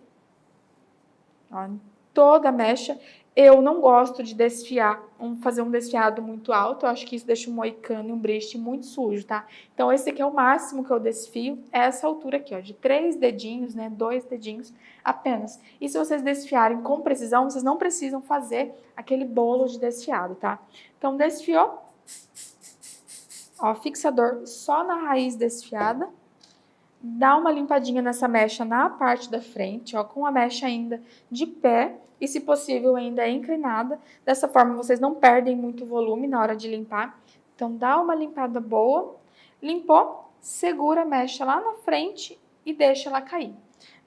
ó, toda a mecha. Eu não gosto de desfiar, fazer um desfiado muito alto, eu acho que isso deixa um moicano e um bрище muito sujo, tá? Então esse aqui é o máximo que eu desfio, é essa altura aqui, ó, de 3 dedinhos, né, 2 dedinhos apenas. E se vocês desfiarem com precisão, vocês não precisam fazer aquele bolo de desfiado, tá? Então desfiou, ó, fixador só na raiz desfiada. Dá uma limpadinha nessa mecha na parte da frente, ó, com a mecha ainda de pé e, se possível, ainda inclinada. Dessa forma, vocês não perdem muito volume na hora de limpar. Então, dá uma limpada boa. Limpou, segura a mecha lá na frente e deixa ela cair.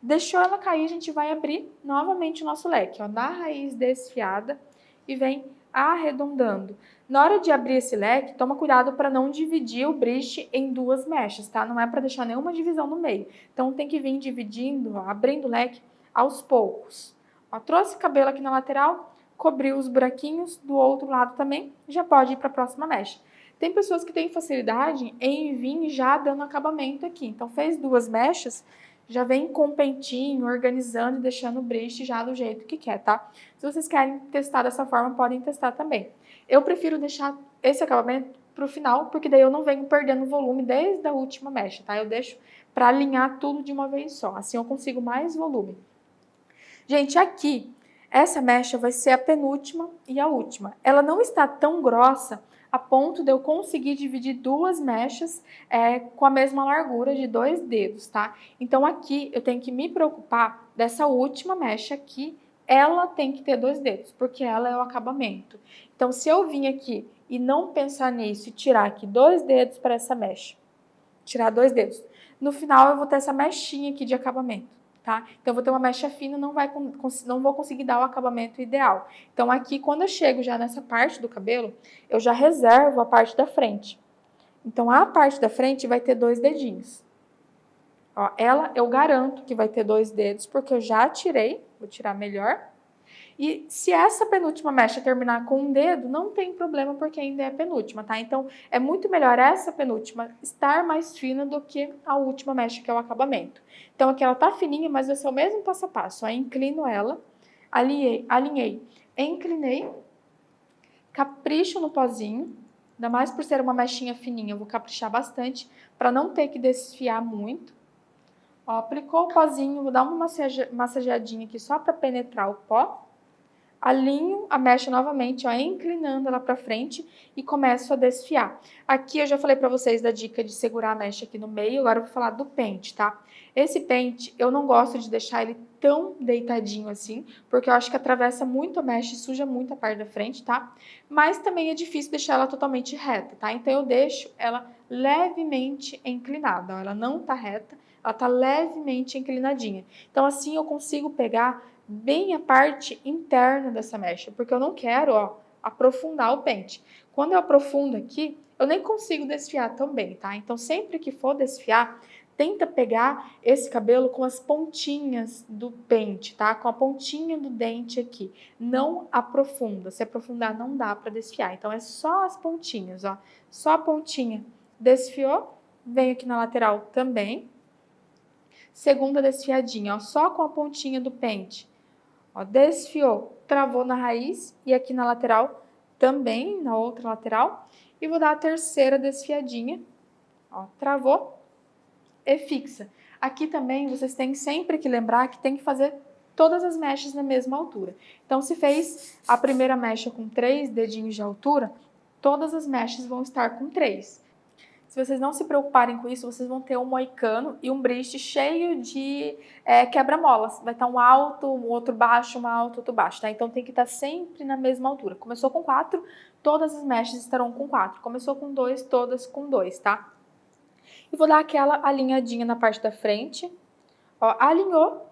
Deixou ela cair, a gente vai abrir novamente o nosso leque, ó, na raiz desfiada e vem arredondando. Na hora de abrir esse leque, toma cuidado para não dividir o bрище em 2 mechas, tá? Não é para deixar nenhuma divisão no meio. Então, tem que vir dividindo, ó, abrindo o leque aos poucos. Ó, trouxe cabelo aqui na lateral, cobriu os buraquinhos, do outro lado também, já pode ir para a próxima mecha. Tem pessoas que têm facilidade em vir já dando acabamento aqui. Então, fez 2 mechas, já vem com o pentinho, organizando e deixando o bрище já do jeito que quer, tá? Se vocês querem testar dessa forma, podem testar também. Eu prefiro deixar esse acabamento para o final, porque daí eu não venho perdendo volume desde a última mecha, tá? Eu deixo para alinhar tudo de uma vez só, assim eu consigo mais volume. Gente, aqui, essa mecha vai ser a penúltima e a última. Ela não está tão grossa a ponto de eu conseguir dividir 2 mechas com a mesma largura de 2 dedos, tá? Então, aqui eu tenho que me preocupar dessa última mecha aqui, ela tem que ter 2 dedos, porque ela é o acabamento. Então, se eu vim aqui e não pensar nisso e tirar aqui 2 dedos para essa mecha, tirar 2 dedos, no final eu vou ter essa mechinha aqui de acabamento. Tá? Então, eu vou ter uma mecha fina, não vou conseguir dar o acabamento ideal. Então, aqui, quando eu chego já nessa parte do cabelo, eu já reservo a parte da frente. Então, a parte da frente vai ter 2 dedinhos. Ó, ela, eu garanto que vai ter 2 dedos, porque eu já tirei, vou tirar melhor. E se essa penúltima mecha terminar com um dedo, não tem problema, porque ainda é a penúltima, tá? Então, é muito melhor essa penúltima estar mais fina do que a última mecha, que é o acabamento. Então, aqui ela tá fininha, mas vai ser o mesmo passo a passo. Ó, inclino ela, alinhei, inclinei, capricho no pozinho, ainda mais por ser uma mechinha fininha, eu vou caprichar bastante, para não ter que desfiar muito. Ó, aplicou o pozinho, vou dar uma massageadinha aqui só para penetrar o pó. Alinho a mecha novamente, ó, inclinando ela para frente e começo a desfiar. Aqui eu já falei para vocês da dica de segurar a mecha aqui no meio, agora eu vou falar do pente, tá? Esse pente, eu não gosto de deixar ele tão deitadinho assim, porque eu acho que atravessa muito a mecha e suja muito a parte da frente, tá? Mas também é difícil deixar ela totalmente reta, tá? Então eu deixo ela levemente inclinada, ó, ela não tá reta, ela tá levemente inclinadinha. Então assim eu consigo pegar bem a parte interna dessa mecha, porque eu não quero, ó, aprofundar o pente. Quando eu aprofundo aqui, eu nem consigo desfiar tão bem, tá? Então, sempre que for desfiar, tenta pegar esse cabelo com as pontinhas do pente, tá? Com a pontinha do dente aqui. Não aprofunda. Se aprofundar, não dá para desfiar. Então, é só as pontinhas, ó. Só a pontinha. Desfiou, venho aqui na lateral também. Segunda desfiadinha, ó, só com a pontinha do pente. Ó, desfiou, travou na raiz e aqui na lateral também, na outra lateral. E vou dar a terceira desfiadinha, ó, travou e fixa. Aqui também vocês têm sempre que lembrar que tem que fazer todas as mechas na mesma altura. Então, se fez a primeira mecha com 3 dedinhos de altura, todas as mechas vão estar com 3. Se vocês não se preocuparem com isso, vocês vão ter um moicano e um bрище cheio de quebra-molas. Vai estar um alto, um outro baixo, um alto, outro baixo, tá? Então tem que estar sempre na mesma altura. Começou com 4, todas as mechas estarão com 4. Começou com 2, todas com 2, tá? E vou dar aquela alinhadinha na parte da frente. Ó, alinhou.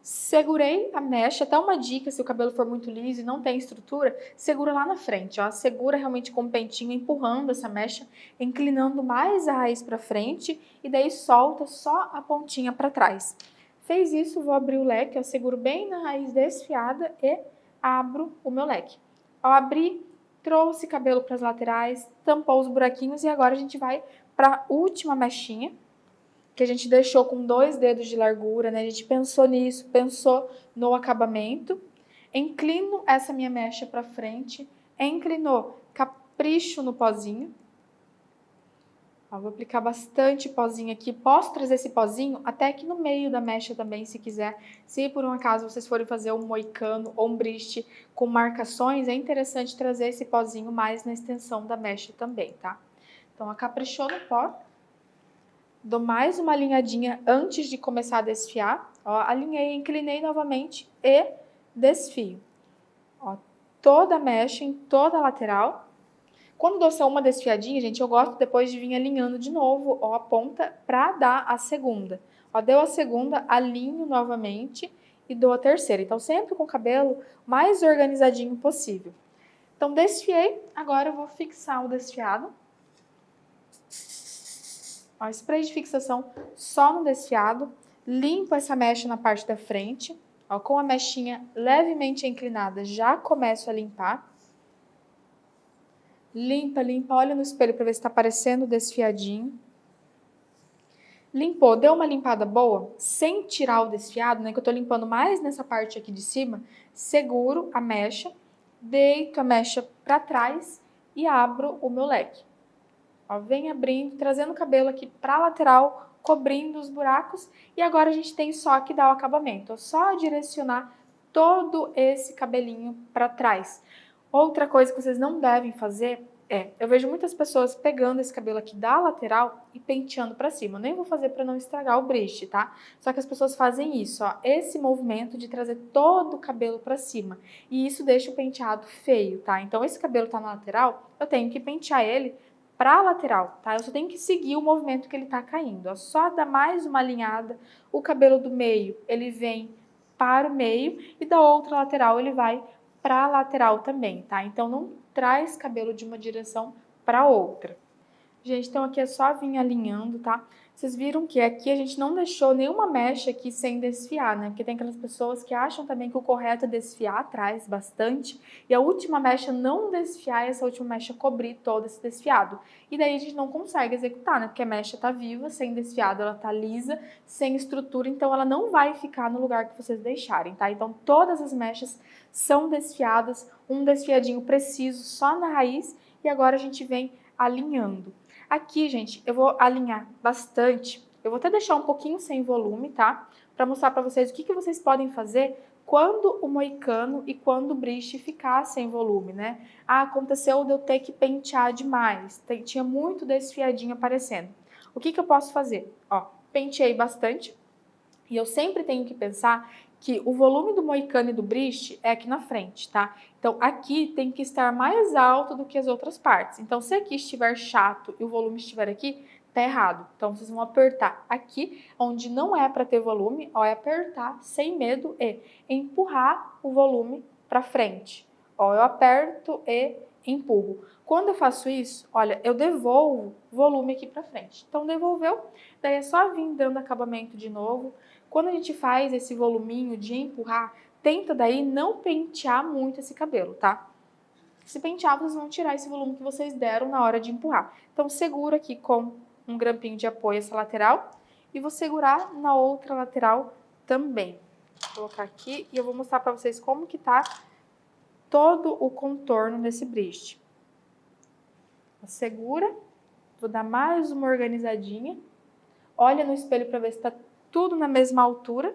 Segurei a mecha, até uma dica, se o cabelo for muito liso e não tem estrutura, segura lá na frente, ó. Segura realmente com o pentinho, empurrando essa mecha, inclinando mais a raiz para frente e daí solta só a pontinha para trás. Fez isso, vou abrir o leque, ó, seguro bem na raiz desfiada e abro o meu leque. Ao abrir, trouxe cabelo para as laterais, tampou os buraquinhos e agora a gente vai para a última mechinha. que a gente deixou com 2 dedos de largura, né? A gente pensou nisso, pensou no acabamento. Inclino essa minha mecha para frente, inclinou, capricho no pozinho. Ó, vou aplicar bastante pozinho aqui. Posso trazer esse pozinho até aqui no meio da mecha também, se quiser. Se por um acaso vocês forem fazer um moicano ou um bridge com marcações, é interessante trazer esse pozinho mais na extensão da mecha também, tá? Então, caprichou no pó. Dou mais uma alinhadinha antes de começar a desfiar. Ó, alinhei, inclinei novamente e desfio. Ó, toda a mecha em toda a lateral. Quando dou só uma desfiadinha, gente, eu gosto depois de vir alinhando de novo, ó, a ponta para dar a segunda. Ó, deu a segunda, alinho novamente e dou a terceira. Então, sempre com o cabelo mais organizadinho possível. Então, desfiei. Agora eu vou fixar o desfiado. Ó, spray de fixação só no desfiado. Limpo essa mecha na parte da frente. Ó, com a mechinha levemente inclinada, já começo a limpar. Limpa, limpa, olha no espelho para ver se está aparecendo desfiadinho. Limpou, deu uma limpada boa, sem tirar o desfiado, né? Que eu tô limpando mais nessa parte aqui de cima. Seguro a mecha, deito a mecha para trás e abro o meu leque. Ó, vem abrindo, trazendo o cabelo aqui para a lateral, cobrindo os buracos. E agora a gente tem só que dar o acabamento. É só direcionar todo esse cabelinho para trás. Outra coisa que vocês não devem fazer eu vejo muitas pessoas pegando esse cabelo aqui da lateral e penteando para cima. Eu nem vou fazer para não estragar o bridge, tá? Só que as pessoas fazem isso, ó, esse movimento de trazer todo o cabelo para cima. E isso deixa o penteado feio, tá? Então esse cabelo tá na lateral, eu tenho que pentear ele para a lateral, tá? Eu só tenho que seguir o movimento que ele tá caindo, ó. Só dar mais uma alinhada, o cabelo do meio, ele vem para o meio e da outra lateral ele vai para a lateral também, tá? Então não traz cabelo de uma direção para outra. Gente, então aqui é só vir alinhando, tá? Vocês viram que aqui a gente não deixou nenhuma mecha aqui sem desfiar, né? Porque tem aquelas pessoas que acham também que o correto é desfiar atrás bastante e a última mecha não desfiar e essa última mecha cobrir todo esse desfiado. E daí a gente não consegue executar, né? Porque a mecha tá viva, sem desfiado, ela tá lisa, sem estrutura, então ela não vai ficar no lugar que vocês deixarem, tá? Então todas as mechas são desfiadas, um desfiadinho preciso só na raiz e agora a gente vem alinhando. Aqui, gente, eu vou alinhar bastante. Eu vou até deixar um pouquinho sem volume, tá? Para mostrar para vocês o que vocês podem fazer quando o moicano e quando o bridge ficar sem volume, né? Ah, aconteceu de eu ter que pentear demais. Tinha muito desfiadinho aparecendo. O que eu posso fazer? Ó, penteei bastante. E eu sempre tenho que pensar que o volume do moicano e do bridge é aqui na frente, tá? Então, aqui tem que estar mais alto do que as outras partes. Então, se aqui estiver chato e o volume estiver aqui, tá errado. Então, vocês vão apertar aqui, onde não é para ter volume, ó, é apertar sem medo e empurrar o volume para frente. Ó, eu aperto e empurro. Quando eu faço isso, olha, eu devolvo volume aqui para frente. Então, devolveu, daí é só vir dando acabamento de novo. Quando a gente faz esse voluminho de empurrar, tenta daí não pentear muito esse cabelo, tá? Se pentear, vocês vão tirar esse volume que vocês deram na hora de empurrar. Então, segura aqui com um grampinho de apoio essa lateral e vou segurar na outra lateral também. Vou colocar aqui e eu vou mostrar pra vocês como que tá todo o contorno desse bridge. Segura, vou dar mais uma organizadinha. Olha no espelho pra ver se tá tudo na mesma altura.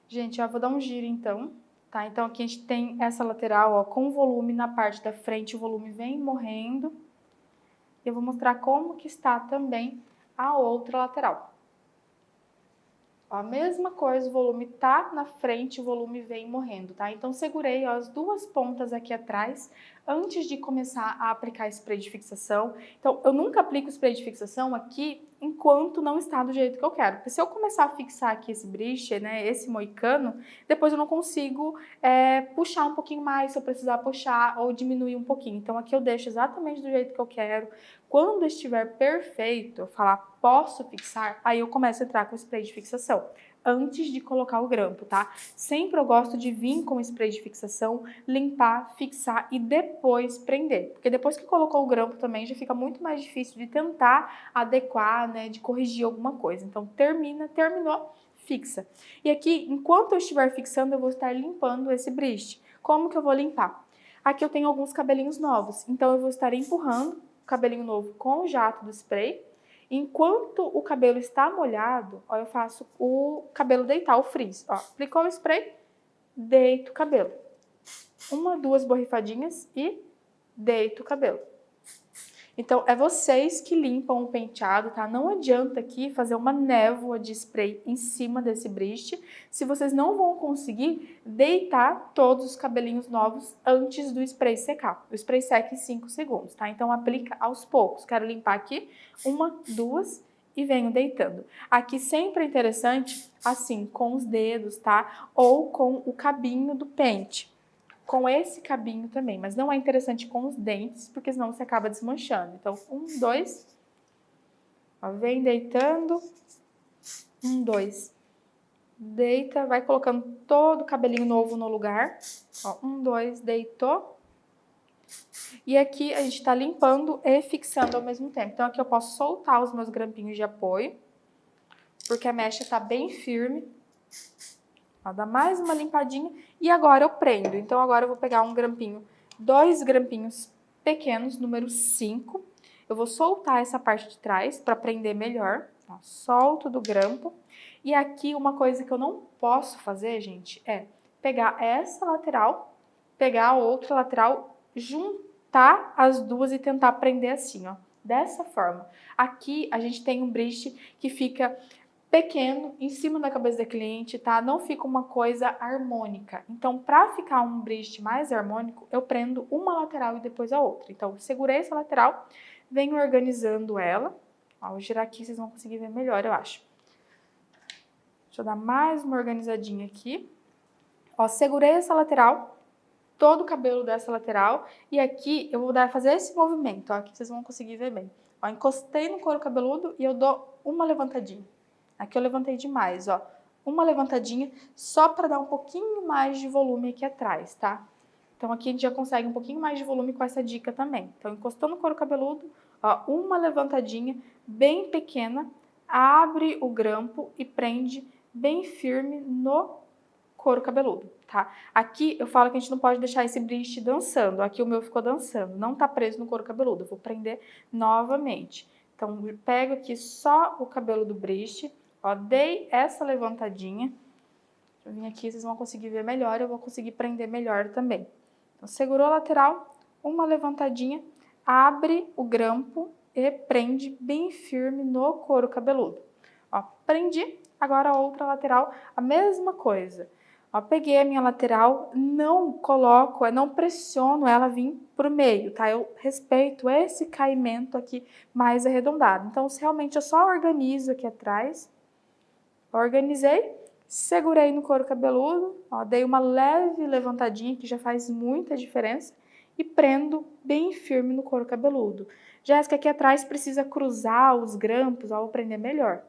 Gente, ó, vou dar um giro então, tá? Então aqui a gente tem essa lateral, ó, com volume na parte da frente, o volume vem morrendo. Eu vou mostrar como que está também a outra lateral. Ó, a mesma coisa, o volume tá na frente, o volume vem morrendo, tá? Então segurei, ó, as duas pontas aqui atrás, antes de começar a aplicar spray de fixação. Então, eu nunca aplico spray de fixação aqui enquanto não está do jeito que eu quero. Porque se eu começar a fixar aqui esse bridge, né, esse moicano, depois eu não consigo puxar um pouquinho mais, se eu precisar puxar ou diminuir um pouquinho. Então, aqui eu deixo exatamente do jeito que eu quero. Quando estiver perfeito, eu falar posso fixar, aí eu começo a entrar com o spray de fixação. antes de colocar o grampo, tá? Sempre eu gosto de vir com spray de fixação, limpar, fixar e depois prender. Porque depois que colocou o grampo também já fica muito mais difícil de tentar adequar, né, de corrigir alguma coisa. Então terminou, fixa. E aqui, enquanto eu estiver fixando, eu vou estar limpando esse bridge. Como que eu vou limpar? Aqui eu tenho alguns cabelinhos novos, então eu vou estar empurrando o cabelinho novo com o jato do spray. Enquanto o cabelo está molhado, ó, eu faço o cabelo deitar, o frizz. Ó, aplicou o spray, deito o cabelo. 1, 2 borrifadinhas e deito o cabelo. Então, é vocês que limpam o penteado, tá? Não adianta aqui fazer uma névoa de spray em cima desse bridge, se vocês não vão conseguir deitar todos os cabelinhos novos antes do spray secar. O spray seca em 5 segundos, tá? Então, aplica aos poucos. Quero limpar aqui 1, 2 e venho deitando. Aqui sempre é interessante, assim, com os dedos, tá? Ou com o cabinho do pente. Com esse cabinho também, mas não é interessante com os dentes, porque senão você acaba desmanchando. Então, 1, 2, ó, vem deitando, 1, 2, deita, vai colocando todo o cabelinho novo no lugar, ó, 1, 2, deitou. E aqui a gente tá limpando e fixando ao mesmo tempo. Então, aqui eu posso soltar os meus grampinhos de apoio, porque a mecha tá bem firme. Ó, dá mais uma limpadinha e agora eu prendo. Então, agora eu vou pegar um grampinho, 2 grampinhos pequenos, número 5. Eu vou soltar essa parte de trás para prender melhor. Ó, solto do grampo. E aqui uma coisa que eu não posso fazer, gente, é pegar essa lateral, pegar a outra lateral, juntar as duas e tentar prender assim, ó. Dessa forma. Aqui a gente tem um bridge que fica pequeno, em cima da cabeça da cliente, tá? Não fica uma coisa harmônica. Então, para ficar um bridge mais harmônico, eu prendo uma lateral e depois a outra. Então, segurei essa lateral, venho organizando ela. Ó, vou girar aqui, vocês vão conseguir ver melhor, eu acho. Deixa eu dar mais uma organizadinha aqui. Ó, segurei essa lateral, todo o cabelo dessa lateral, e aqui eu vou fazer esse movimento, ó, aqui vocês vão conseguir ver bem. Ó, encostei no couro cabeludo e eu dou uma levantadinha. Aqui eu levantei demais, ó. Uma levantadinha só para dar um pouquinho mais de volume aqui atrás, tá? Então, aqui a gente já consegue um pouquinho mais de volume com essa dica também. Então, encostando no couro cabeludo, ó, uma levantadinha bem pequena, abre o grampo e prende bem firme no couro cabeludo, tá? Aqui eu falo que a gente não pode deixar esse bridge dançando. Aqui o meu ficou dançando, não tá preso no couro cabeludo. Eu vou prender novamente. Então, eu pego aqui só o cabelo do bridge. Ó, dei essa levantadinha. Deixa eu vir aqui, vocês vão conseguir ver melhor. Eu vou conseguir prender melhor também. Então, segurou a lateral, uma levantadinha, abre o grampo e prende bem firme no couro cabeludo. Ó, prendi. Agora a outra lateral, a mesma coisa. Ó, peguei a minha lateral, não coloco, não pressiono ela vir pro meio, tá? Eu respeito esse caimento aqui mais arredondado. Então, realmente eu só organizo aqui atrás. Organizei, segurei no couro cabeludo, ó, dei uma leve levantadinha que já faz muita diferença e prendo bem firme no couro cabeludo. Jéssica, aqui atrás precisa cruzar os grampos, ó, vou prender melhor.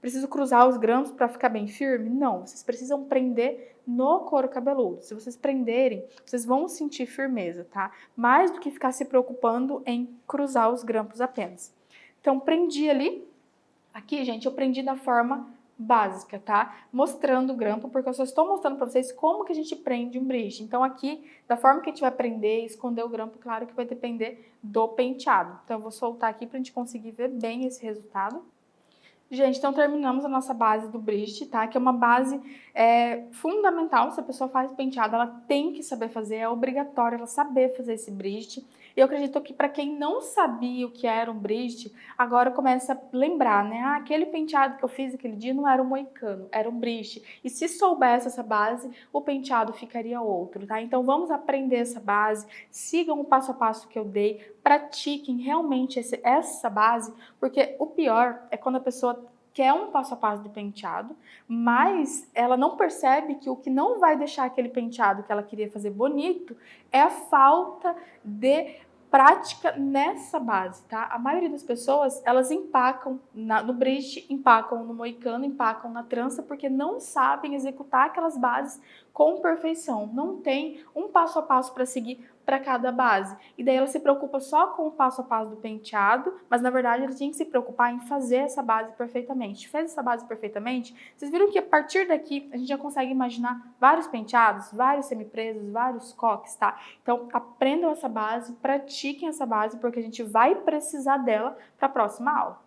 Preciso cruzar os grampos para ficar bem firme? Não, vocês precisam prender no couro cabeludo. Se vocês prenderem, vocês vão sentir firmeza, tá? Mais do que ficar se preocupando em cruzar os grampos apenas. Então, prendi ali. Aqui, gente, eu prendi da forma básica, tá? Mostrando o grampo, porque eu só estou mostrando para vocês como que a gente prende um bridge. Então, aqui, da forma que a gente vai prender, esconder o grampo, claro que vai depender do penteado. Então, eu vou soltar aqui para a gente conseguir ver bem esse resultado. Gente, então terminamos a nossa base do bridge, tá? Que é uma base fundamental. Se a pessoa faz penteado, ela tem que saber fazer, é obrigatório ela saber fazer esse bridge. E eu acredito que para quem não sabia o que era um bridge, agora começa a lembrar, né? Ah, aquele penteado que eu fiz aquele dia não era um moicano, era um bridge. E se soubesse essa base, o penteado ficaria outro, tá? Então vamos aprender essa base, sigam o passo a passo que eu dei, pratiquem realmente essa base, porque o pior é quando a pessoa quer um passo a passo de penteado, mas ela não percebe que o que não vai deixar aquele penteado que ela queria fazer bonito é a falta de prática nessa base, tá? A maioria das pessoas, elas empacam no bridge, empacam no moicano, empacam na trança, porque não sabem executar aquelas bases com perfeição. Não tem um passo a passo para seguir para cada base. E daí ela se preocupa só com o passo a passo do penteado, mas na verdade ela tinha que se preocupar em fazer essa base perfeitamente. Fez essa base perfeitamente, vocês viram que a partir daqui a gente já consegue imaginar vários penteados, vários semipresos, vários coques, tá? Então aprendam essa base, pratiquem essa base, porque a gente vai precisar dela para a próxima aula.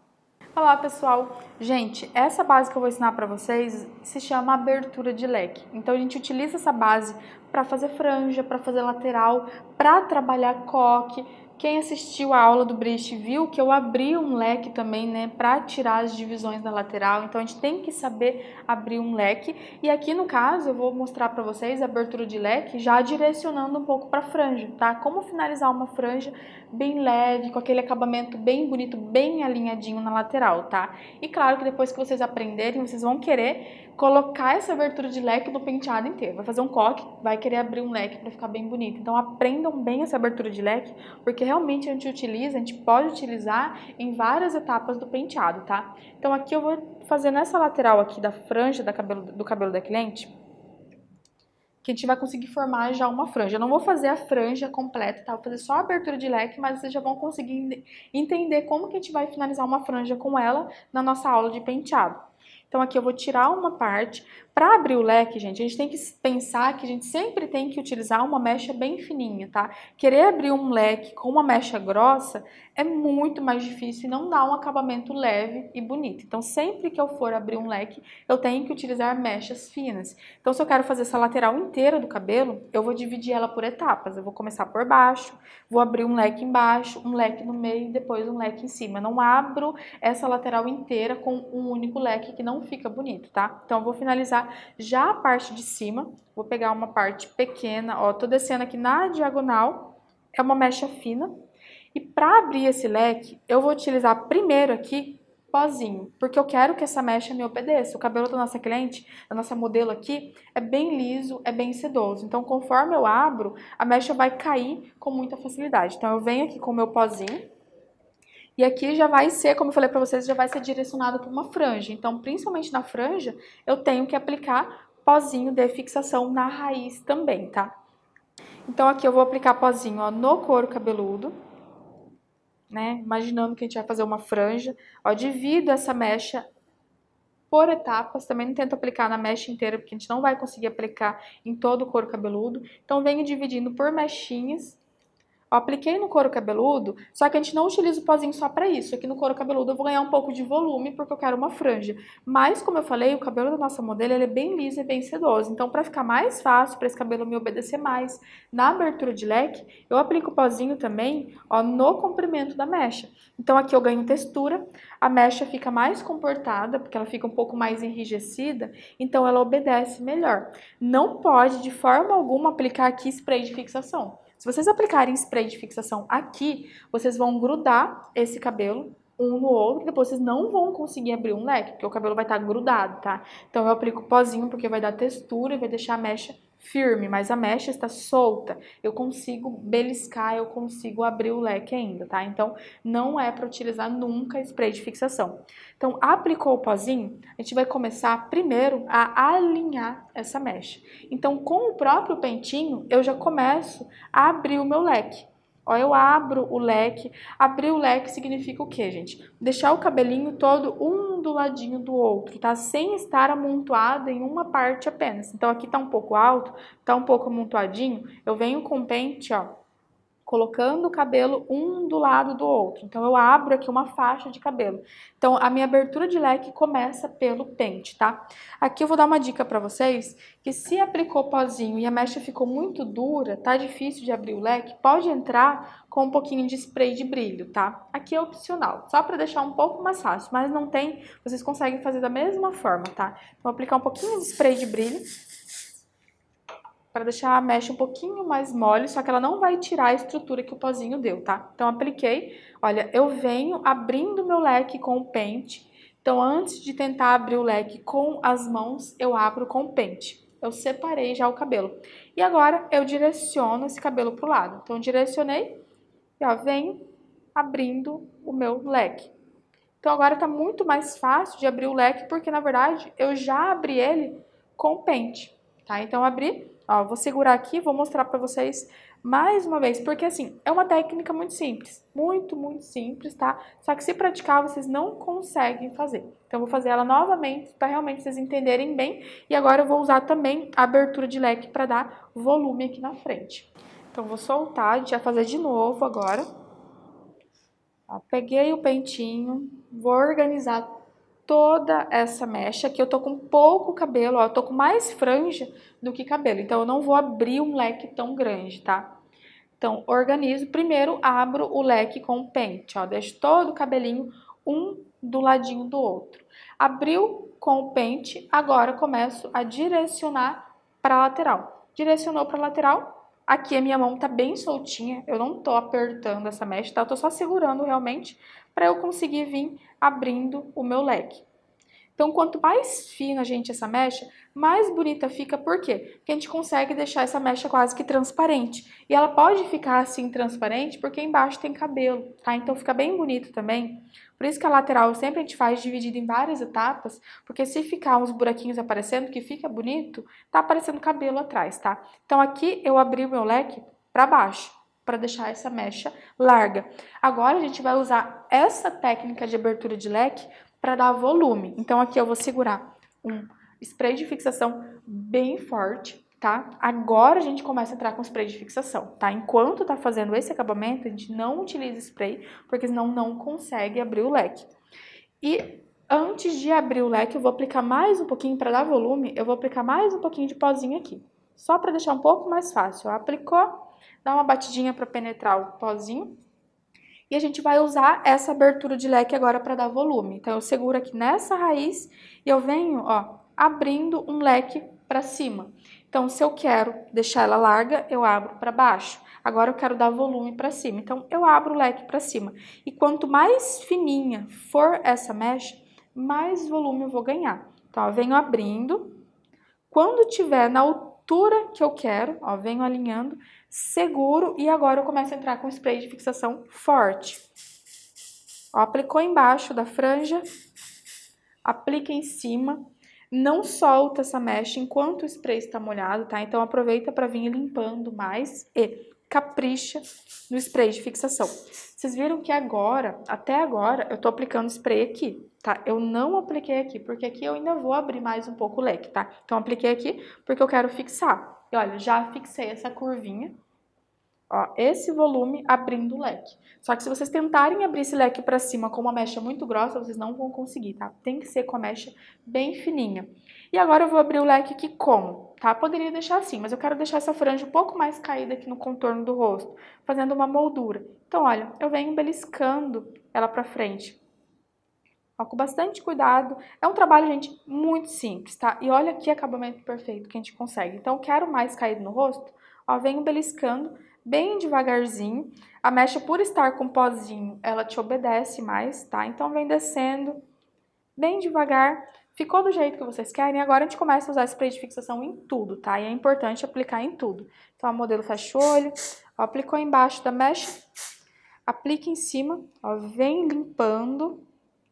Olá pessoal, gente, essa base que eu vou ensinar para vocês se chama abertura de leque. Então a gente utiliza essa base para fazer franja, para fazer lateral, para trabalhar coque. Quem assistiu a aula do bridge viu que eu abri um leque também, né, para tirar as divisões da lateral. Então a gente tem que saber abrir um leque. E aqui no caso eu vou mostrar para vocês a abertura de leque já direcionando um pouco para franja, tá? Como finalizar uma franja bem leve, com aquele acabamento bem bonito, bem alinhadinho na lateral, tá? E claro que depois que vocês aprenderem, vocês vão querer colocar essa abertura de leque no penteado inteiro. Vai fazer um coque, vai querer abrir um leque para ficar bem bonito. Então aprendam bem essa abertura de leque, porque realmente a gente pode utilizar em várias etapas do penteado, tá? Então aqui eu vou fazer nessa lateral aqui da franja do cabelo da cliente, que a gente vai conseguir formar já uma franja. Eu não vou fazer a franja completa, tá? Vou fazer só a abertura de leque, mas vocês já vão conseguir entender como que a gente vai finalizar uma franja com ela na nossa aula de penteado. Então aqui eu vou tirar uma parte. Para abrir o leque, gente, a gente tem que pensar que a gente sempre tem que utilizar uma mecha bem fininha, tá? Querer abrir um leque com uma mecha grossa é muito mais difícil e não dá um acabamento leve e bonito. Então sempre que eu for abrir um leque, eu tenho que utilizar mechas finas. Então se eu quero fazer essa lateral inteira do cabelo, eu vou dividir ela por etapas. Eu vou começar por baixo, vou abrir um leque embaixo, um leque no meio e depois um leque em cima. Eu não abro essa lateral inteira com um único leque, que não fica bonito, tá? Então eu vou finalizar já a parte de cima. Vou pegar uma parte pequena, ó, tô descendo aqui na diagonal, é uma mecha fina. E para abrir esse leque, eu vou utilizar primeiro aqui pozinho, porque eu quero que essa mecha me obedeça. O cabelo da nossa cliente, da nossa modelo aqui, é bem liso, é bem sedoso. Então, conforme eu abro, a mecha vai cair com muita facilidade. Então, eu venho aqui com o meu pozinho. E aqui já vai ser, como eu falei para vocês, já vai ser direcionado para uma franja. Então, principalmente na franja, eu tenho que aplicar pozinho de fixação na raiz também, tá? Então, aqui eu vou aplicar pozinho, ó, no couro cabeludo, né? Imaginando que a gente vai fazer uma franja. Ó, divido essa mecha por etapas, também não tento aplicar na mecha inteira, porque a gente não vai conseguir aplicar em todo o couro cabeludo. Então, venho dividindo por mechinhas. Eu apliquei no couro cabeludo, só que a gente não utiliza o pozinho só para isso. Aqui no couro cabeludo eu vou ganhar um pouco de volume, porque eu quero uma franja. Mas, como eu falei, o cabelo da nossa modelo ele é bem liso e bem sedoso. Então, para ficar mais fácil, para esse cabelo me obedecer mais, na abertura de leque, eu aplico o pozinho também, ó, no comprimento da mecha. Então, aqui eu ganho textura, a mecha fica mais comportada, porque ela fica um pouco mais enrijecida, então ela obedece melhor. Não pode, de forma alguma, aplicar aqui spray de fixação. Se vocês aplicarem spray de fixação aqui, vocês vão grudar esse cabelo um no outro e depois vocês não vão conseguir abrir um leque, porque o cabelo vai estar grudado, tá? Então eu aplico pozinho porque vai dar textura e vai deixar a mecha firme, mas a mecha está solta. Eu consigo beliscar, eu consigo abrir o leque ainda, tá? Então não é para utilizar nunca spray de fixação. Então aplicou o pozinho, a gente vai começar primeiro a alinhar essa mecha. Então com o próprio pentinho, eu já começo a abrir o meu leque. Ó, eu abro o leque. Abrir o leque significa o quê, gente? Deixar o cabelinho todo um do ladinho do outro, tá? Sem estar amontoado em uma parte apenas. Então, aqui tá um pouco alto, tá um pouco amontoadinho. Eu venho com o pente, ó, colocando o cabelo um do lado do outro. Então, eu abro aqui uma faixa de cabelo. Então, a minha abertura de leque começa pelo pente, tá? Aqui eu vou dar uma dica pra vocês, que se aplicou pozinho e a mecha ficou muito dura, tá difícil de abrir o leque, pode entrar com um pouquinho de spray de brilho, tá? Aqui é opcional, só pra deixar um pouco mais fácil, mas não tem, vocês conseguem fazer da mesma forma, tá? Então, vou aplicar um pouquinho de spray de brilho, para deixar a mecha um pouquinho mais mole, só que ela não vai tirar a estrutura que o pozinho deu, tá? Então, apliquei. Olha, eu venho abrindo meu leque com o pente. Então, antes de tentar abrir o leque com as mãos, eu abro com o pente. Eu separei já o cabelo. E agora, eu direciono esse cabelo pro lado. Então, direcionei, E ó, venho abrindo o meu leque. Então agora tá muito mais fácil de abrir o leque, porque na verdade eu já abri ele com o pente, tá? Então abri, ó, vou segurar aqui, vou mostrar pra vocês mais uma vez, porque assim, é uma técnica muito simples, muito simples, tá? Só que se praticar, vocês não conseguem fazer. Então eu vou fazer ela novamente para realmente vocês entenderem bem, e agora eu vou usar também a abertura de leque para dar volume aqui na frente. Então vou soltar, a gente vai fazer de novo agora. Ó, peguei o pentinho, vou organizar toda essa mecha, que eu tô com pouco cabelo, ó, eu tô com mais franja do que cabelo, então eu não vou abrir um leque tão grande, tá? Então, organizo, primeiro abro o leque com o pente, ó, deixo todo o cabelinho um do ladinho do outro. Abriu com o pente, agora começo a direcionar para a lateral. Direcionou para a lateral, aqui a minha mão tá bem soltinha, eu não tô apertando essa mecha, tá? Eu tô só segurando realmente para eu conseguir vir abrindo o meu leque. Então, quanto mais fina, gente, essa mecha, mais bonita fica. Por quê? Porque a gente consegue deixar essa mecha quase que transparente. E ela pode ficar assim transparente porque embaixo tem cabelo, tá? Então fica bem bonito também. Por isso que a lateral sempre a gente faz dividida em várias etapas, porque se ficar uns buraquinhos aparecendo, que fica bonito, tá aparecendo cabelo atrás, tá? Então aqui eu abri o meu leque para baixo, para deixar essa mecha larga. Agora a gente vai usar essa técnica de abertura de leque para dar volume. Então aqui eu vou segurar um spray de fixação bem forte, tá? Agora a gente começa a entrar com spray de fixação, tá? Enquanto tá fazendo esse acabamento, a gente não utiliza spray, porque senão não consegue abrir o leque. E antes de abrir o leque, eu vou aplicar mais um pouquinho para dar volume, eu vou aplicar mais um pouquinho de pozinho aqui, só para deixar um pouco mais fácil. Ó, aplicou, dá uma batidinha para penetrar o pozinho. E a gente vai usar essa abertura de leque agora para dar volume. Então, eu seguro aqui nessa raiz e eu venho, ó, abrindo um leque para cima. Então, se eu quero deixar ela larga, eu abro para baixo. Agora, eu quero dar volume para cima. Então, eu abro o leque para cima. E quanto mais fininha for essa mecha, mais volume eu vou ganhar. Então, eu venho abrindo. Quando tiver na altura que eu quero, ó, venho alinhando, seguro e agora eu começo a entrar com spray de fixação forte. Ó, aplicou embaixo da franja, aplica em cima, não solta essa mecha enquanto o spray está molhado, tá? Então aproveita para vir limpando mais e capricha no spray de fixação. Vocês viram que agora, até agora, eu tô aplicando spray aqui, tá? Eu não apliquei aqui, porque aqui eu ainda vou abrir mais um pouco o leque, tá? Então apliquei aqui porque eu quero fixar. E olha, já fixei essa curvinha. Ó, esse volume abrindo o leque. Só que se vocês tentarem abrir esse leque para cima com uma mecha muito grossa, vocês não vão conseguir, tá? Tem que ser com a mecha bem fininha. E agora eu vou abrir o leque aqui como, tá? Poderia deixar assim, mas eu quero deixar essa franja um pouco mais caída aqui no contorno do rosto, fazendo uma moldura. Então, olha, eu venho beliscando ela para frente. Ó, com bastante cuidado. É um trabalho, gente, muito simples, tá? E olha que acabamento perfeito que a gente consegue. Então, eu quero mais caído no rosto, ó, venho beliscando bem devagarzinho. A mecha, por estar com pozinho, ela te obedece mais, tá? Então, vem descendo bem devagar. Ficou do jeito que vocês querem. Agora, a gente começa a usar spray de fixação em tudo, tá? E é importante aplicar em tudo. Então, a modelo fecha o olho, ó, aplicou embaixo da mecha, aplica em cima, ó, vem limpando.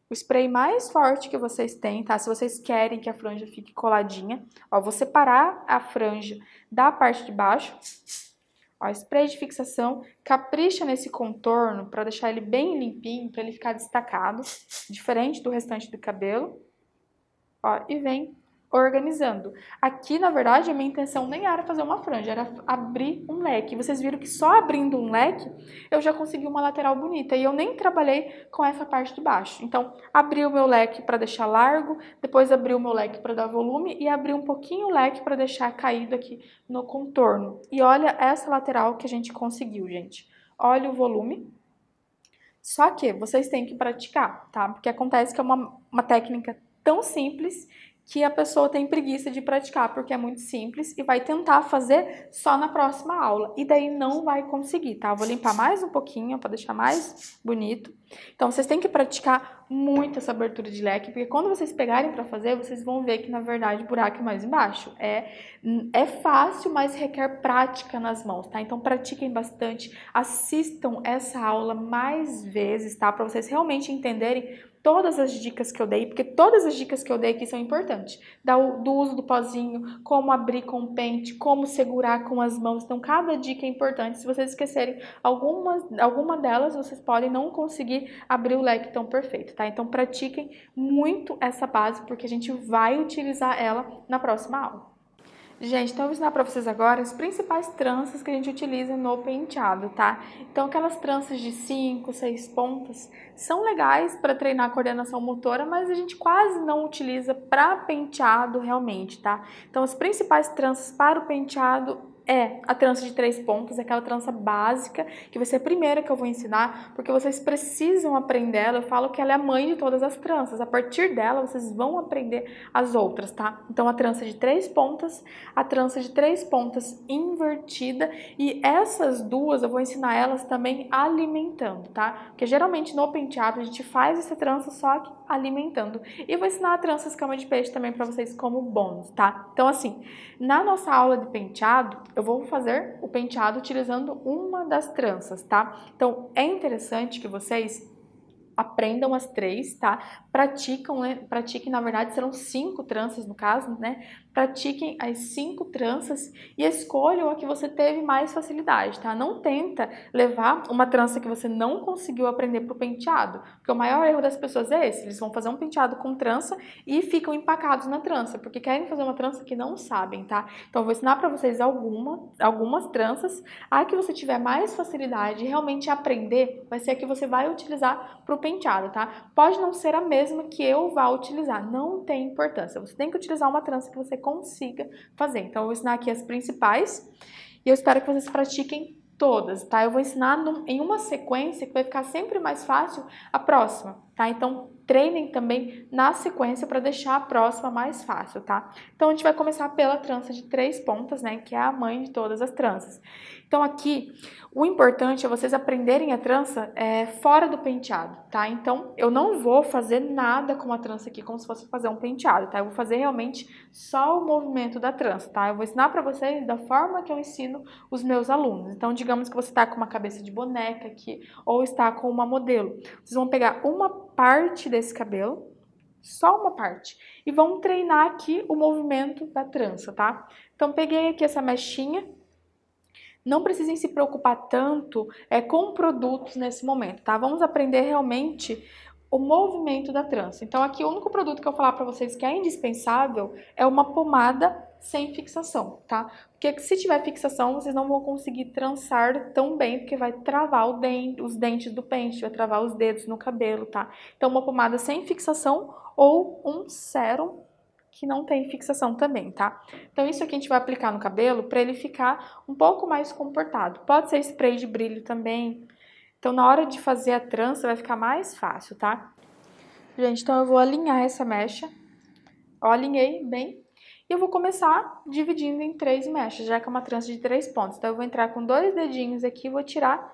O spray mais forte que vocês têm, tá? Se vocês querem que a franja fique coladinha, ó, vou separar a franja da parte de baixo. Ó, spray de fixação, capricha nesse contorno para deixar ele bem limpinho, para ele ficar destacado, diferente do restante do cabelo. Ó, e vem organizando. Aqui, na verdade, a minha intenção nem era fazer uma franja, era abrir um leque. Vocês viram que só abrindo um leque, eu já consegui uma lateral bonita. E eu nem trabalhei com essa parte de baixo. Então, abri o meu leque para deixar largo, depois abri o meu leque para dar volume e abri um pouquinho o leque para deixar caído aqui no contorno. E olha essa lateral que a gente conseguiu, gente. Olha o volume. Só que vocês têm que praticar, tá? Porque acontece que é uma técnica tão simples que a pessoa tem preguiça de praticar, porque é muito simples e vai tentar fazer só na próxima aula. E daí não vai conseguir, tá? Eu vou limpar mais um pouquinho para deixar mais bonito. Então, vocês têm que praticar muito essa abertura de leque, porque quando vocês pegarem para fazer, vocês vão ver que, na verdade, o buraco é mais embaixo. É fácil, mas requer prática nas mãos, tá? Então, pratiquem bastante, assistam essa aula mais vezes, tá? Para vocês realmente entenderem todas as dicas que eu dei, porque todas as dicas que eu dei aqui são importantes. Do uso do pozinho, como abrir com o pente, como segurar com as mãos. Então, cada dica é importante. Se vocês esquecerem alguma delas, vocês podem não conseguir abrir o leque tão perfeito, tá? Então, pratiquem muito essa base, porque a gente vai utilizar ela na próxima aula. Gente, então eu vou ensinar para vocês agora as principais tranças que a gente utiliza no penteado, tá? Então, aquelas tranças de 5, 6 pontas são legais para treinar a coordenação motora, mas a gente quase não utiliza para penteado realmente, tá? Então, as principais tranças para o penteado é a trança de 3 pontas, aquela trança básica, que vai ser a primeira que eu vou ensinar, porque vocês precisam aprender ela. Eu falo que ela é a mãe de todas as tranças. A partir dela, vocês vão aprender as outras, tá? Então, a trança de 3 pontas, a trança de 3 pontas invertida, e essas duas eu vou ensinar elas também alimentando, tá? Porque geralmente no penteado a gente faz essa trança só que alimentando. E vou ensinar a trança escama de peixe também para vocês como bônus, tá? Então, assim, na nossa aula de penteado, eu vou fazer o penteado utilizando uma das tranças, tá? Então, é interessante que vocês aprendam as 3, tá? Pratiquem, na verdade, serão 5 tranças no caso, né? Pratiquem as 5 tranças e escolham a que você teve mais facilidade, tá? Não tenta levar uma trança que você não conseguiu aprender pro penteado, porque o maior erro das pessoas é esse: eles vão fazer um penteado com trança e ficam empacados na trança, porque querem fazer uma trança que não sabem, tá? Então, eu vou ensinar para vocês algumas tranças. A que você tiver mais facilidade e realmente aprender vai ser a que você vai utilizar pro penteado, tá? Pode não ser a mesma que eu vá utilizar, não tem importância. Você tem que utilizar uma trança que você consiga fazer. Então, eu vou ensinar aqui as principais e eu espero que vocês pratiquem todas, tá? Eu vou ensinar em uma sequência que vai ficar sempre mais fácil a próxima, tá? Então, treinem também na sequência para deixar a próxima mais fácil, tá? Então, a gente vai começar pela trança de 3 pontas, né? Que é a mãe de todas as tranças. Então, aqui, o importante é vocês aprenderem a trança fora do penteado, tá? Então, eu não vou fazer nada com a trança aqui como se fosse fazer um penteado, tá? Eu vou fazer realmente só o movimento da trança, tá? Eu vou ensinar para vocês da forma que eu ensino os meus alunos. Então, digamos que você está com uma cabeça de boneca aqui ou está com uma modelo. Vocês vão pegar uma parte desse cabelo, só uma parte, e vão treinar aqui o movimento da trança, tá? Então, peguei aqui essa mechinha. Não precisem se preocupar tanto com produtos nesse momento, tá? Vamos aprender realmente o movimento da trança. Então, aqui o único produto que eu vou falar para vocês que é indispensável é uma pomada sem fixação, tá? Porque se tiver fixação, vocês não vão conseguir trançar tão bem, porque vai travar os dentes do pente, vai travar os dedos no cabelo, tá? Então, uma pomada sem fixação ou um sérum que não tem fixação também, tá? Então, isso aqui a gente vai aplicar no cabelo para ele ficar um pouco mais comportado. Pode ser spray de brilho também. Então, na hora de fazer a trança, vai ficar mais fácil, tá? Gente, então eu vou alinhar essa mecha. Eu alinhei bem. E eu vou começar dividindo em 3 mechas, já que é uma trança de 3 pontos. Então, eu vou entrar com 2 dedinhos aqui e vou tirar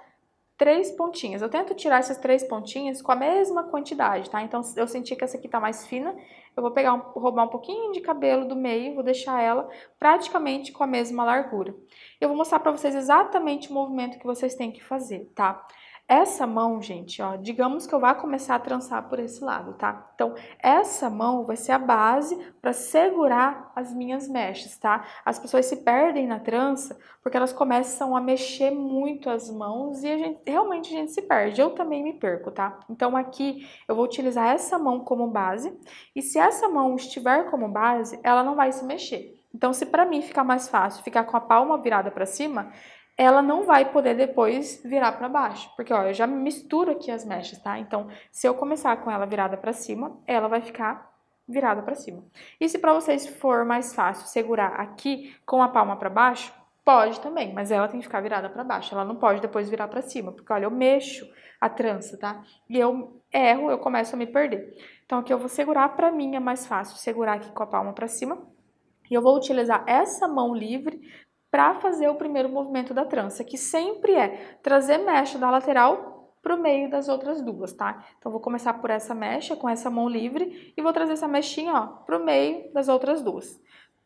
3 pontinhas. Eu tento tirar essas 3 pontinhas com a mesma quantidade, tá? Então, eu senti que essa aqui tá mais fina, eu vou roubar um pouquinho de cabelo do meio, vou deixar ela praticamente com a mesma largura. Eu vou mostrar pra vocês exatamente o movimento que vocês têm que fazer, tá? Essa mão, gente, ó, digamos que eu vá começar a trançar por esse lado, tá? Então, essa mão vai ser a base para segurar as minhas mechas, tá? As pessoas se perdem na trança porque elas começam a mexer muito as mãos e realmente a gente se perde. Eu também me perco, tá? Então, aqui eu vou utilizar essa mão como base e se essa mão estiver como base, ela não vai se mexer. Então, se para mim ficar mais fácil ficar com a palma virada para cima, ela não vai poder depois virar para baixo, porque ó, eu já misturo aqui as mechas, tá? Então, se eu começar com ela virada para cima, ela vai ficar virada para cima. E se para vocês for mais fácil segurar aqui com a palma para baixo, Pode também, mas ela tem que ficar virada para baixo. Ela não pode depois virar para cima, porque olha, eu mexo a trança, tá? E eu erro, eu começo a me perder. Então aqui eu vou segurar, para mim é mais fácil segurar aqui com a palma para cima. E eu vou utilizar essa mão livre para fazer o primeiro movimento da trança, que sempre é trazer mecha da lateral para o meio das outras duas, tá? Então vou começar por essa mecha com essa mão livre e vou trazer essa mechinha, ó, para o meio das outras duas.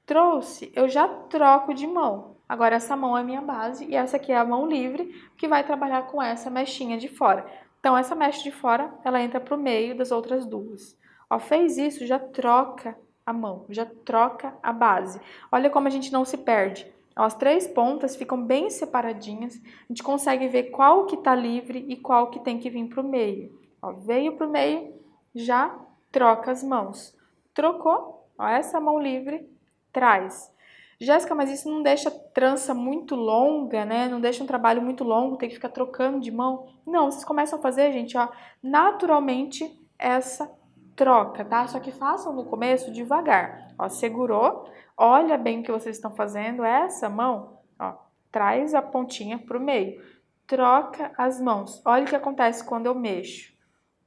Trouxe, eu já troco de mão. Agora essa mão é minha base e essa aqui é a mão livre que vai trabalhar com essa mechinha de fora. Então essa mecha de fora, ela entra para o meio das outras duas. Ó, fez isso, já troca a mão, já troca a base. Olha como a gente não se perde. Ó, as três pontas ficam bem separadinhas, a gente consegue ver qual que tá livre e qual que tem que vir para o meio. Ó, veio para o meio, já troca as mãos. Trocou, ó, essa mão livre, traz. Jéssica, mas isso não deixa a trança muito longa, né? Não deixa um trabalho muito longo, tem que ficar trocando de mão. Não, vocês começam a fazer, gente, ó, naturalmente essa troca, tá? Só que façam no começo devagar. Ó, segurou, olha bem o que vocês estão fazendo. Essa mão, ó, traz a pontinha pro meio. Troca as mãos. Olha o que acontece quando eu mexo.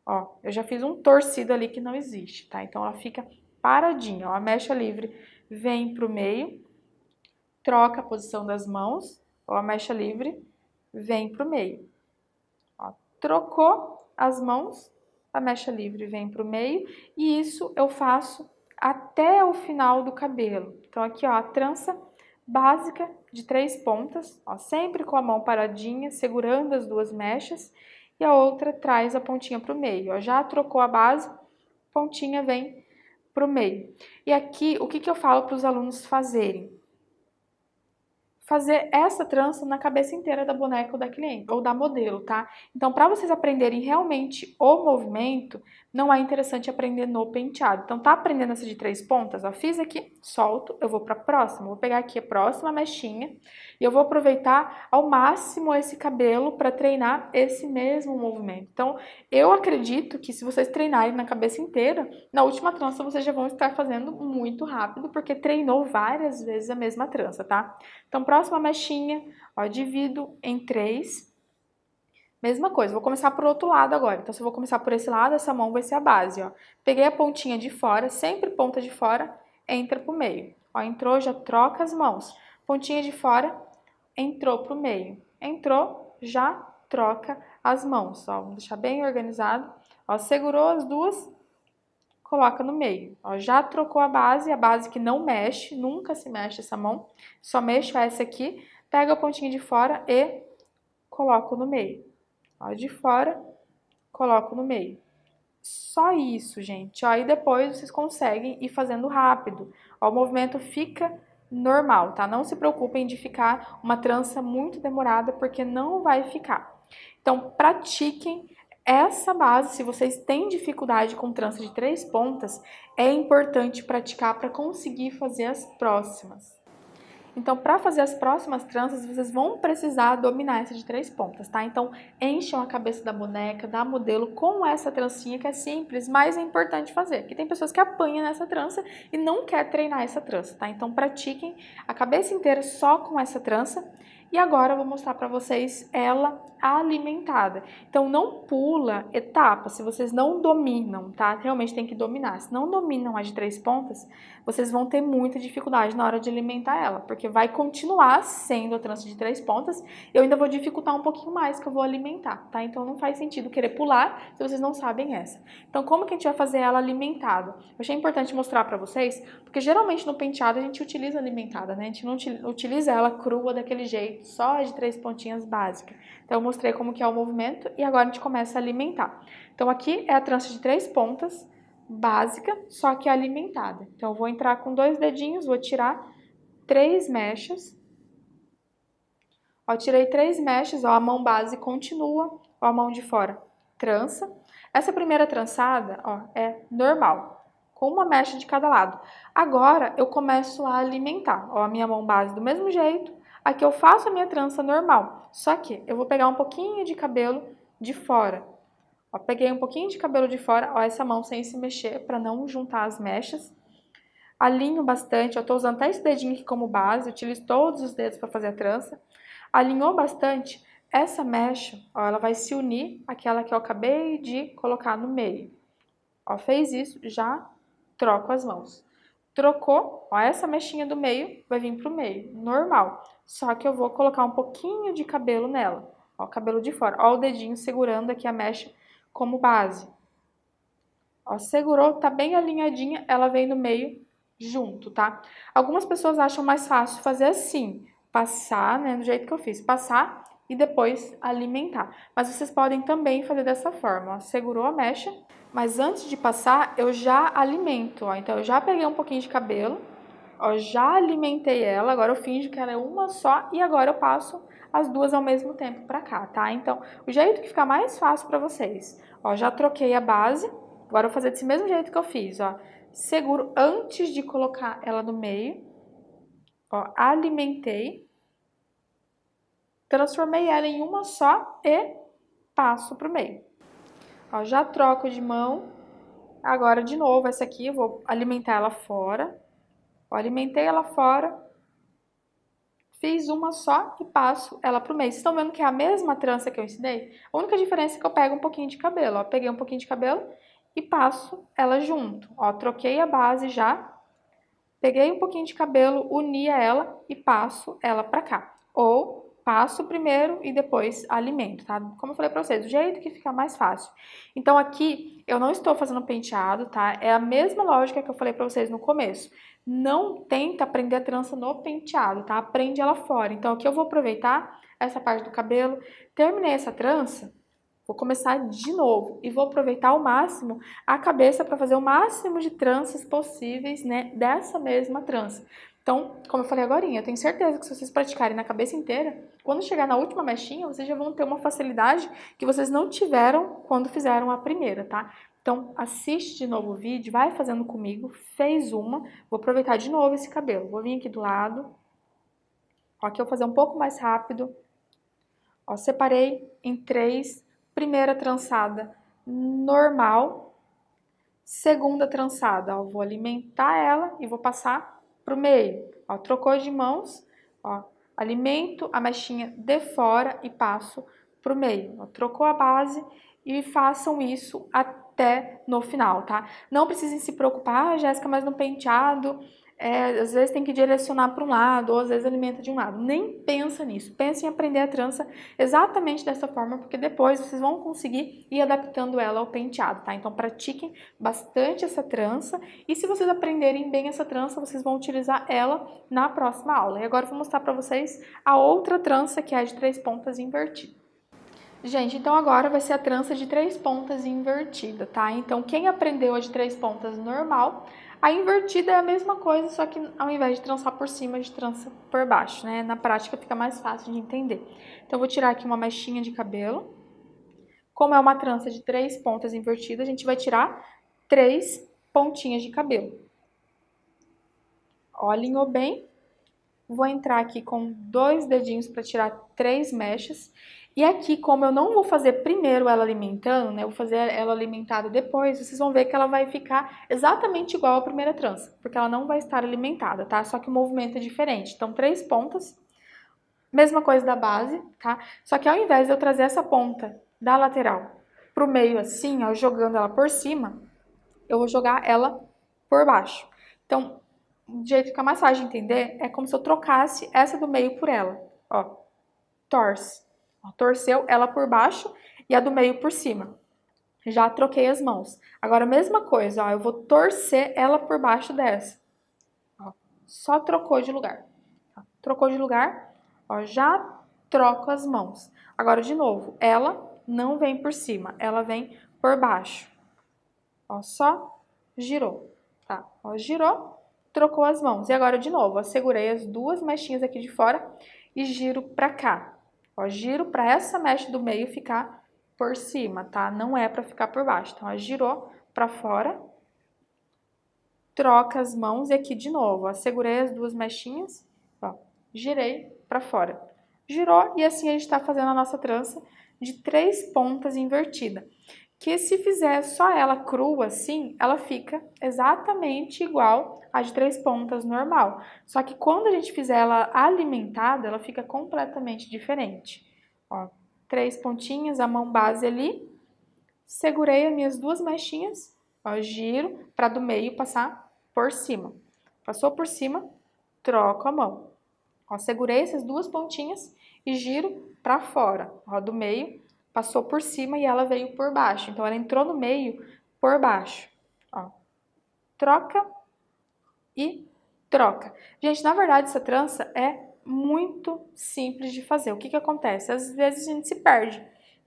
Ó, eu já fiz um torcido ali que não existe, tá? Então ela fica paradinha, ó, a mecha livre vem pro meio, troca a posição das mãos, ó, a mecha livre vem pro meio. Ó, trocou as mãos, a mecha livre vem pro meio e isso eu faço até o final do cabelo. Então aqui, ó, a trança básica de 3 pontas, ó, sempre com a mão paradinha, segurando as duas mechas, e a outra traz a pontinha pro meio. Ó, já trocou a base, pontinha vem pro meio. E aqui, o que que eu falo para os alunos fazerem? Fazer essa trança na cabeça inteira da boneca ou da cliente, ou da modelo, tá? Então, para vocês aprenderem realmente o movimento, não é interessante aprender no penteado. Então, tá aprendendo essa de 3 pontas? Ó, fiz aqui, solto, eu vou para a próxima. Vou pegar aqui a próxima mechinha e eu vou aproveitar ao máximo esse cabelo para treinar esse mesmo movimento. Então, eu acredito que se vocês treinarem na cabeça inteira, na última trança vocês já vão estar fazendo muito rápido, porque treinou várias vezes a mesma trança, tá? Então, próxima mechinha, ó, divido em 3. Mesma coisa, vou começar por outro lado agora. Então, se eu vou começar por esse lado, essa mão vai ser a base, ó. Peguei a pontinha de fora, sempre ponta de fora, entra pro meio. Ó, entrou, já troca as mãos. Pontinha de fora, entrou pro meio. Entrou, já troca as mãos, ó. Vamos deixar bem organizado. Ó, segurou as duas, coloca no meio. Ó, já trocou a base que não mexe, nunca se mexe essa mão. Só mexo essa aqui, pega a pontinha de fora e coloco no meio. Ó, de fora, coloco no meio. Só isso, gente. Ó, e depois vocês conseguem ir fazendo rápido. Ó, o movimento fica normal, tá? Não se preocupem de ficar uma trança muito demorada, porque não vai ficar. Então, pratiquem essa base. Se vocês têm dificuldade com trança de 3 pontas, é importante praticar para conseguir fazer as próximas. Então, para fazer as próximas tranças, vocês vão precisar dominar essa de 3 pontas, tá? Então, encham a cabeça da boneca, da modelo, com essa trancinha que é simples, mas é importante fazer. Porque tem pessoas que apanham nessa trança e não quer treinar essa trança, tá? Então, pratiquem a cabeça inteira só com essa trança. E agora eu vou mostrar para vocês ela alimentada. Então, não pula etapa se vocês não dominam, tá? Realmente tem que dominar. Se não dominam a de 3 pontas, vocês vão ter muita dificuldade na hora de alimentar ela, porque vai continuar sendo a trança de 3 pontas, eu ainda vou dificultar um pouquinho mais que eu vou alimentar, tá? Então não faz sentido querer pular se vocês não sabem essa. Então como que a gente vai fazer ela alimentada? Eu achei importante mostrar pra vocês, porque geralmente no penteado a gente utiliza alimentada, né? A gente não utiliza ela crua daquele jeito, só a de 3 pontinhas básica. Então eu mostrei como que é o movimento e agora a gente começa a alimentar. Então aqui é a trança de 3 pontas, básica, só que alimentada. Então, eu vou entrar com 2 dedinhos, vou tirar 3 mechas. Ó, tirei 3 mechas, ó, a mão base continua, ó, a mão de fora trança. Essa primeira trançada, ó, é normal, com uma mecha de cada lado. Agora, eu começo a alimentar, ó, a minha mão base do mesmo jeito. Aqui eu faço a minha trança normal, só que eu vou pegar um pouquinho de cabelo de fora. Ó, peguei um pouquinho de cabelo de fora, ó, essa mão sem se mexer para não juntar as mechas. Alinho bastante, eu tô usando até esse dedinho aqui como base, utilizo todos os dedos para fazer a trança. Alinhou bastante, essa mecha, ó, ela vai se unir àquela que eu acabei de colocar no meio. Ó, fez isso, já troco as mãos. Trocou, ó, essa mechinha do meio vai vir pro meio, normal. Só que eu vou colocar um pouquinho de cabelo nela, ó, o cabelo de fora. Ó, o dedinho segurando aqui a mecha como base. Ó, segurou, tá bem alinhadinha, ela vem no meio junto, tá? Algumas pessoas acham mais fácil fazer assim, passar, né, do jeito que eu fiz, passar e depois alimentar. Mas vocês podem também fazer dessa forma, ó, segurou a mecha, mas antes de passar, eu já alimento, ó. Então eu já peguei um pouquinho de cabelo, ó, já alimentei ela, agora eu finjo que ela é uma só e agora eu passo as duas ao mesmo tempo pra cá, tá? Então, o jeito que fica mais fácil pra vocês, ó, já troquei a base. Agora eu vou fazer desse mesmo jeito que eu fiz, ó. Seguro antes de colocar ela no meio. Ó, alimentei. Transformei ela em uma só e passo pro meio. Ó, já troco de mão. Agora, de novo, essa aqui eu vou alimentar ela fora. Ó, alimentei ela fora. Fiz uma só e passo ela pro meio. Vocês estão vendo que é a mesma trança que eu ensinei? A única diferença é que eu pego um pouquinho de cabelo, ó. Peguei um pouquinho de cabelo e passo ela junto. Ó, troquei a base já, peguei um pouquinho de cabelo, uni ela e passo ela pra cá. Ou passo primeiro e depois alimento, tá? Como eu falei pra vocês, do jeito que fica mais fácil. Então aqui eu não estou fazendo penteado, tá? É a mesma lógica que eu falei pra vocês no começo. Não tenta aprender a trança no penteado, tá? Aprende ela fora. Então aqui eu vou aproveitar essa parte do cabelo, terminei essa trança, vou começar de novo e vou aproveitar ao máximo a cabeça para fazer o máximo de tranças possíveis, né, dessa mesma trança. Então, como eu falei agorinha, eu tenho certeza que se vocês praticarem na cabeça inteira, quando chegar na última mechinha, vocês já vão ter uma facilidade que vocês não tiveram quando fizeram a primeira, tá? Então, assiste de novo o vídeo, vai fazendo comigo, fez uma, vou aproveitar de novo esse cabelo. Vou vir aqui do lado, ó, aqui eu vou fazer um pouco mais rápido. Ó, separei em 3. Primeira trançada normal, segunda trançada, ó, vou alimentar ela e vou passar pro meio. Ó, trocou de mãos, ó, alimento a mechinha de fora e passo pro meio. Ó, trocou a base e façam isso até no final, tá? Não precisem se preocupar, Jéssica, mas no penteado às vezes tem que direcionar para um lado, ou às vezes alimenta de um lado. Nem pensa nisso. Pensa em aprender a trança exatamente dessa forma, porque depois vocês vão conseguir ir adaptando ela ao penteado, tá? Então pratiquem bastante essa trança, e se vocês aprenderem bem essa trança, vocês vão utilizar ela na próxima aula. E agora eu vou mostrar para vocês a outra trança, que é a de 3 pontas invertida. Gente, então agora vai ser a trança de 3 pontas invertida, tá? Então quem aprendeu a de 3 pontas normal, a invertida é a mesma coisa, só que ao invés de trançar por cima, a gente trança por baixo, né? Na prática fica mais fácil de entender. Então eu vou tirar aqui uma mechinha de cabelo. Como é uma trança de 3 pontas invertida, a gente vai tirar 3 pontinhas de cabelo. Ó, alinhou bem. Vou entrar aqui com 2 dedinhos para tirar 3 mechas. E aqui, como eu não vou fazer primeiro ela alimentando, né? Eu vou fazer ela alimentada depois, vocês vão ver que ela vai ficar exatamente igual à primeira trança, porque ela não vai estar alimentada, tá? Só que o movimento é diferente. Então, 3 pontas, mesma coisa da base, tá? Só que ao invés de eu trazer essa ponta da lateral pro meio assim, ó, jogando ela por cima, eu vou jogar ela por baixo. Então, o jeito que fica mais fácil de entender é como se eu trocasse essa do meio por ela. Ó, torce. Ó, torceu ela por baixo e a do meio por cima. Já troquei as mãos. Agora, a mesma coisa, ó, eu vou torcer ela por baixo dessa. Ó, só trocou de lugar. Ó, trocou de lugar, ó, já troco as mãos. Agora, de novo, ela não vem por cima, ela vem por baixo. Ó, só girou, tá? Ó, girou, trocou as mãos. E agora, de novo, ó, segurei as 2 mechinhas aqui de fora e giro pra cá. Ó, giro pra essa mecha do meio ficar por cima, tá? Não é pra ficar por baixo. Então, ó, girou pra fora, troca as mãos e aqui de novo, ó, segurei as 2 mechinhas, ó, girei pra fora. Girou e assim a gente tá fazendo a nossa trança de 3 pontas invertida. que se fizer só ela crua assim, ela fica exatamente igual a de 3 pontas normal. Só que quando a gente fizer ela alimentada, ela fica completamente diferente. Ó, 3 pontinhas, a mão base ali, segurei as minhas 2 mechinhas, ó, giro para do meio passar por cima. Passou por cima, troco a mão. Ó, segurei essas 2 pontinhas e giro para fora. Ó, do meio, passou por cima e ela veio por baixo. Então, ela entrou no meio por baixo. Ó, troca e troca. Gente, na verdade, essa trança é muito simples de fazer. O que que acontece? Às vezes a gente se perde.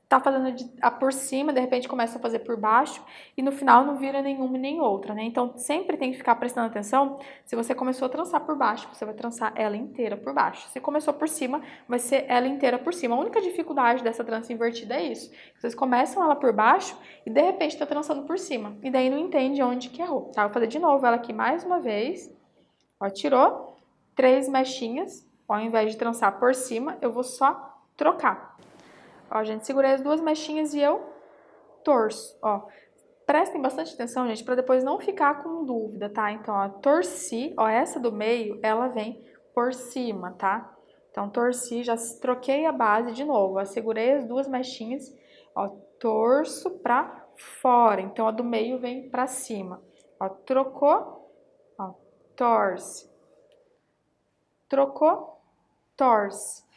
Tá fazendo a por cima, de repente começa a fazer por baixo e no final não vira nenhuma e nem outra, né? Então sempre tem que ficar prestando atenção. Se você começou a trançar por baixo, você vai trançar ela inteira por baixo. Se começou por cima, vai ser ela inteira por cima. A única dificuldade dessa trança invertida é isso. Vocês começam ela por baixo e de repente tá trançando por cima. E daí não entende onde que errou, tá? Vou fazer de novo ela aqui mais uma vez. Ó, tirou 3 mechinhas. Ó, ao invés de trançar por cima, eu vou só trocar. Ó, gente, segurei as 2 mechinhas e eu torço, ó. Prestem bastante atenção, gente, para depois não ficar com dúvida, tá? Então, ó, torci, ó, essa do meio, ela vem por cima, tá? Então, torci, já troquei a base de novo, ó, segurei as 2 mechinhas, ó, torço pra fora. Então, a do meio vem pra cima. Ó, trocou, ó, torce. Trocou, torce.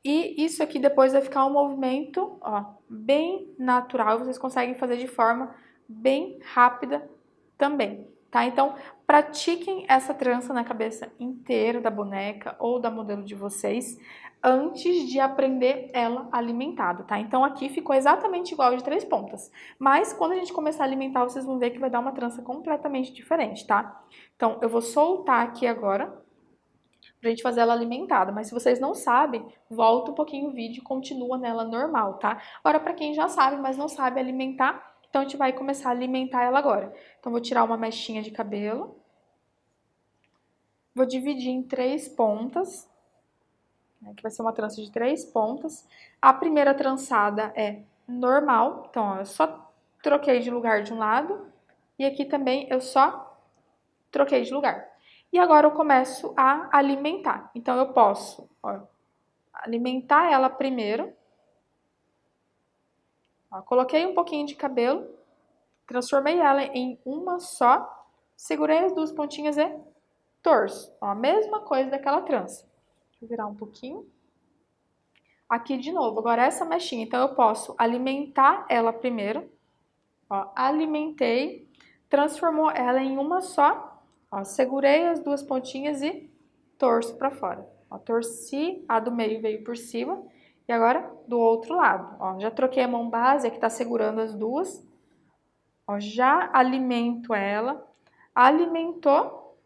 E isso aqui depois vai ficar um movimento, ó, bem natural, vocês conseguem fazer de forma bem rápida também, tá? Então, pratiquem essa trança na cabeça inteira da boneca ou da modelo de vocês antes de aprender ela alimentada, tá? Então, aqui ficou exatamente igual de 3 pontas, mas quando a gente começar a alimentar, vocês vão ver que vai dar uma trança completamente diferente, tá? Então, eu vou soltar aqui agora pra gente fazer ela alimentada. Mas se vocês não sabem, volta um pouquinho o vídeo e continua nela normal, tá? Agora, pra quem já sabe, mas não sabe alimentar, então a gente vai começar a alimentar ela agora. Então, vou tirar uma mechinha de cabelo. Vou dividir em 3 pontas, né, que vai ser uma trança de 3 pontas. A primeira trançada é normal, então, ó, eu só troquei de lugar de um lado. E aqui também eu só troquei de lugar. E agora eu começo a alimentar. Então, eu posso, ó, alimentar ela primeiro. Ó, coloquei um pouquinho de cabelo, transformei ela em uma só, segurei as 2 pontinhas e torço. Ó, a mesma coisa daquela trança. Deixa eu virar um pouquinho. Aqui de novo, agora essa mechinha. Então, eu posso alimentar ela primeiro. Ó, alimentei, transformou ela em uma só. Ó, segurei as 2 pontinhas e torço para fora. Ó, torci, a do meio veio por cima. E agora do outro lado. Ó, já troquei a mão base, aqui tá segurando as 2. Ó, já alimento ela. Alimentou.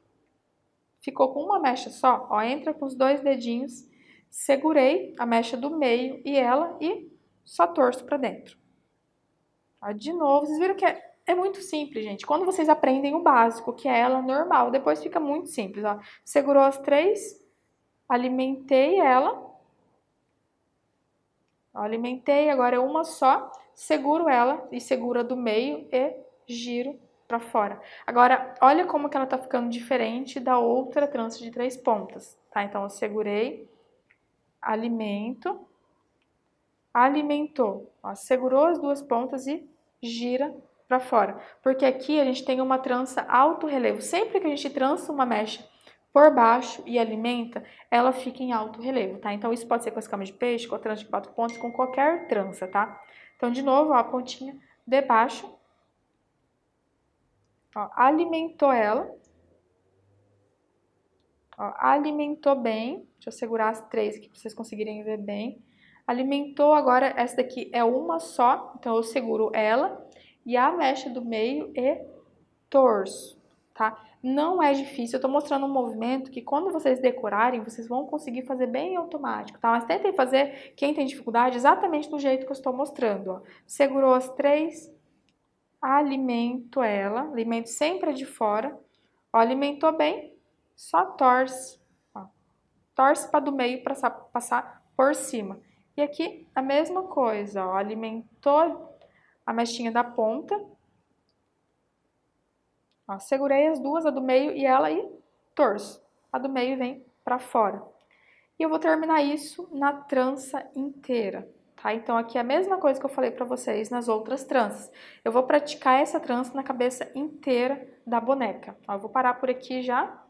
Ficou com uma mecha só. Ó, entra com os 2 dedinhos. Segurei a mecha do meio e ela e só torço para dentro. Ó, de novo, vocês viram que é muito simples, gente. Quando vocês aprendem o básico, que é ela normal, depois fica muito simples. Ó. Segurou as 3, alimentei ela. Ó, alimentei, agora é uma só. Seguro ela e segura do meio e giro para fora. Agora, olha como que ela tá ficando diferente da outra trança de 3 pontas, tá? Então, eu segurei, alimento, alimentou. Ó, segurou as 2 pontas e gira para fora. Porque aqui a gente tem uma trança alto relevo. Sempre que a gente trança uma mecha por baixo e alimenta, ela fica em alto relevo, tá? Então isso pode ser com a escama de peixe, com a trança de 4 pontos, com qualquer trança, tá? Então de novo, ó, a pontinha de baixo. Ó, alimentou ela. Ó, alimentou bem. Deixa eu segurar as 3 aqui para vocês conseguirem ver bem. Alimentou, agora essa daqui é uma só, então eu seguro ela e a mecha do meio e torço, tá? Não é difícil, eu tô mostrando um movimento que quando vocês decorarem, vocês vão conseguir fazer bem automático, tá? Mas tentem fazer, quem tem dificuldade, exatamente do jeito que eu estou mostrando, ó. Segurou as 3, alimento ela, alimento sempre de fora, ó, alimentou bem, só torce, ó. Torce para do meio para passar por cima. E aqui a mesma coisa, ó, alimentou, a mechinha da ponta. Ó, segurei as duas, a do meio e ela e torço. A do meio vem pra fora. E eu vou terminar isso na trança inteira, tá? Então, aqui é a mesma coisa que eu falei pra vocês nas outras tranças. Eu vou praticar essa trança na cabeça inteira da boneca. Ó, eu vou parar por aqui já.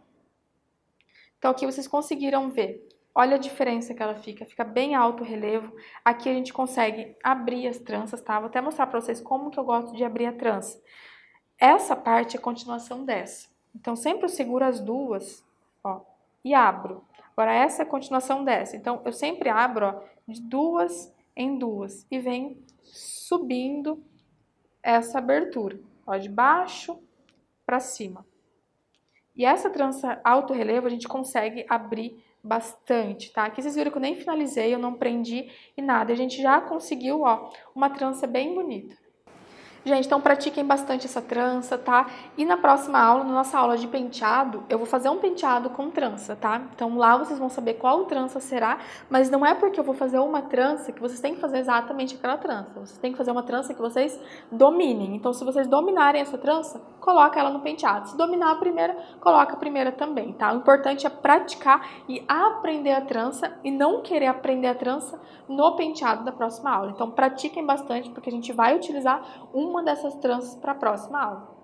Então, aqui vocês conseguiram ver. Olha a diferença que ela fica bem alto o relevo. Aqui a gente consegue abrir as tranças, tá? Vou até mostrar pra vocês como que eu gosto de abrir a trança. Essa parte é a continuação dessa. Então, sempre eu seguro as duas, ó, e abro. Agora, essa é a continuação dessa. Então, eu sempre abro, ó, de duas em duas e venho subindo essa abertura, ó, de baixo para cima. E essa trança alto relevo a gente consegue abrir bastante, tá? Aqui vocês viram que eu nem finalizei, eu não prendi e nada. A gente já conseguiu, ó, uma trança bem bonita. Gente, então pratiquem bastante essa trança, tá? E na próxima aula, na nossa aula de penteado, eu vou fazer um penteado com trança, tá? Então lá vocês vão saber qual trança será, mas não é porque eu vou fazer uma trança que vocês têm que fazer exatamente aquela trança. Vocês têm que fazer uma trança que vocês dominem. Então, se vocês dominarem essa trança, coloca ela no penteado. Se dominar a primeira, coloca a primeira também, tá? O importante é praticar e aprender a trança e não querer aprender a trança no penteado da próxima aula. Então, pratiquem bastante, porque a gente vai utilizar uma dessas tranças para a próxima aula.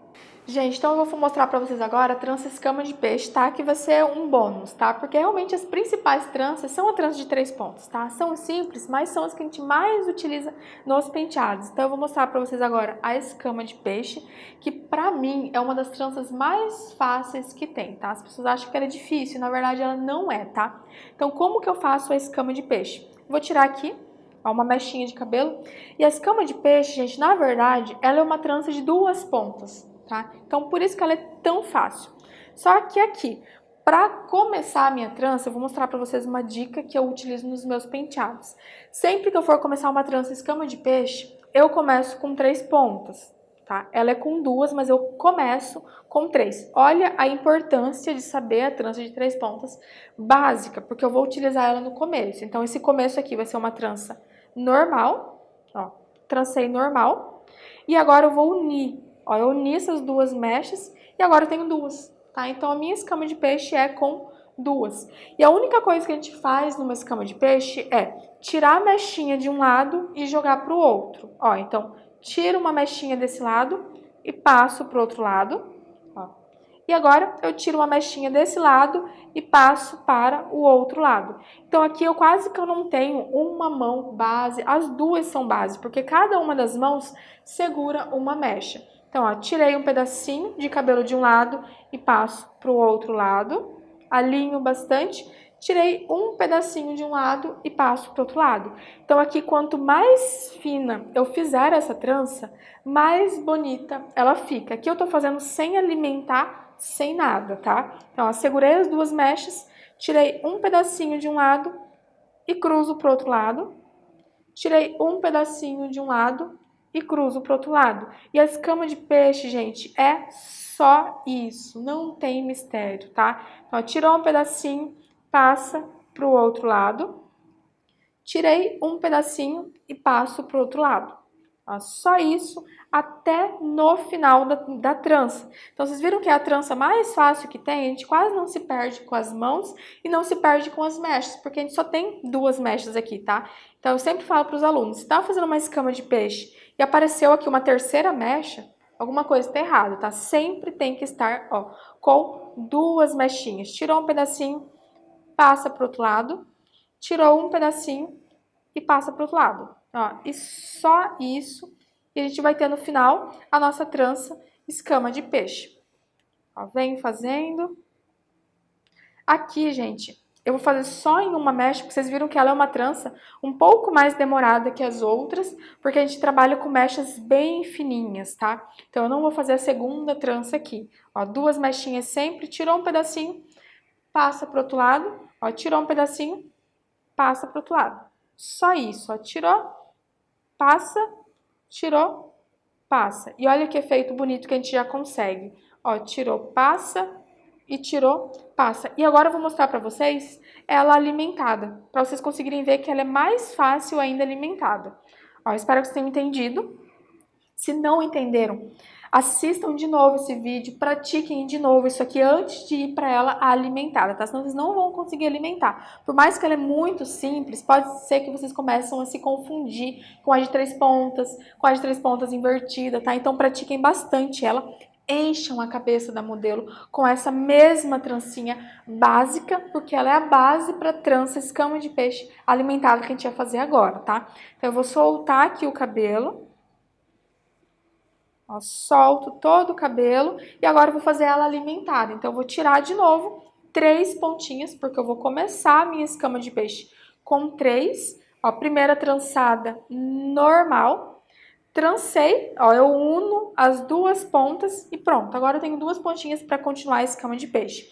Gente, então eu vou mostrar para vocês agora a trança escama de peixe, tá? Que vai ser um bônus, tá? Porque realmente as principais tranças são a trança de 3 pontos, tá? São simples, mas são as que a gente mais utiliza nos penteados. Então eu vou mostrar para vocês agora a escama de peixe, que pra mim é uma das tranças mais fáceis que tem, tá? As pessoas acham que ela é difícil, na verdade ela não é, tá? Então como que eu faço a escama de peixe? Vou tirar aqui, ó, uma mechinha de cabelo. E a escama de peixe, gente, na verdade, ela é uma trança de 2 pontas. Tá? Então, por isso que ela é tão fácil. Só que aqui, para começar a minha trança, eu vou mostrar para vocês uma dica que eu utilizo nos meus penteados. Sempre que eu for começar uma trança escama de peixe, eu começo com 3 pontas, tá? Ela é com 2, mas eu começo com 3. Olha a importância de saber a trança de 3 pontas básica, porque eu vou utilizar ela no começo. Então, esse começo aqui vai ser uma trança normal, ó, trancei normal, e agora eu vou unir. Ó, eu uni essas 2 mechas e agora eu tenho 2, tá? Então, a minha escama de peixe é com 2. E a única coisa que a gente faz numa escama de peixe é tirar a mechinha de um lado e jogar para o outro. Ó, então, tiro uma mechinha desse lado e passo para o outro lado. Ó. E agora, eu tiro uma mechinha desse lado e passo para o outro lado. Então, aqui eu quase que eu não tenho uma mão base, as duas são base, porque cada uma das mãos segura uma mecha. Então, ó, tirei um pedacinho de cabelo de um lado e passo para o outro lado. Alinho bastante. Tirei um pedacinho de um lado e passo para o outro lado. Então, aqui, quanto mais fina eu fizer essa trança, mais bonita ela fica. Aqui eu tô fazendo sem alimentar, sem nada, tá? Então, ó, segurei as 2 mechas, tirei um pedacinho de um lado e cruzo para o outro lado. Tirei um pedacinho de um lado e cruzo para o outro lado. E a escama de peixe, gente, é só isso, não tem mistério, tá? Então, tirou um pedacinho, passa para o outro lado. Tirei um pedacinho e passo para o outro lado. Ó, só isso até no final da trança. Então, vocês viram que é a trança mais fácil que tem? A gente quase não se perde com as mãos e não se perde com as mechas, porque a gente só tem 2 mechas aqui, tá? Então, eu sempre falo para os alunos, se tá fazendo uma escama de peixe e apareceu aqui uma terceira mecha, alguma coisa está errada, tá? Sempre tem que estar, ó, com 2 mechinhas. Tirou um pedacinho, passa para o outro lado. Tirou um pedacinho e passa para o outro lado. Ó, e só isso, e a gente vai ter no final a nossa trança escama de peixe. Ó, vem fazendo. Aqui, gente, eu vou fazer só em uma mecha, porque vocês viram que ela é uma trança um pouco mais demorada que as outras, porque a gente trabalha com mechas bem fininhas, tá? Então, eu não vou fazer a segunda trança aqui. Ó, 2 mechinhas sempre, tirou um pedacinho, passa para o outro lado. Ó, tirou um pedacinho, passa para o outro lado. Só isso, ó, tirou, passa, tirou, passa. E olha que efeito bonito que a gente já consegue. Ó, tirou, passa e tirou, passa. E agora eu vou mostrar para vocês ela alimentada, para vocês conseguirem ver que ela é mais fácil ainda alimentada. Ó, espero que vocês tenham entendido. Se não entenderam, assistam de novo esse vídeo, pratiquem de novo isso aqui antes de ir para ela alimentada, tá? Senão vocês não vão conseguir alimentar. Por mais que ela é muito simples, pode ser que vocês comecem a se confundir com a de 3 pontas, com a de 3 pontas invertida, tá? Então pratiquem bastante ela. Encham a cabeça da modelo com essa mesma trancinha básica, porque ela é a base para trança escama de peixe alimentada que a gente vai fazer agora, tá? Então eu vou soltar aqui o cabelo. Ó, solto todo o cabelo e agora eu vou fazer ela alimentada. Então eu vou tirar de novo 3 pontinhas, porque eu vou começar a minha escama de peixe com 3. Ó, primeira trançada normal. Trancei, ó, eu uno as 2 pontas e pronto. Agora eu tenho 2 pontinhas para continuar a escama de peixe.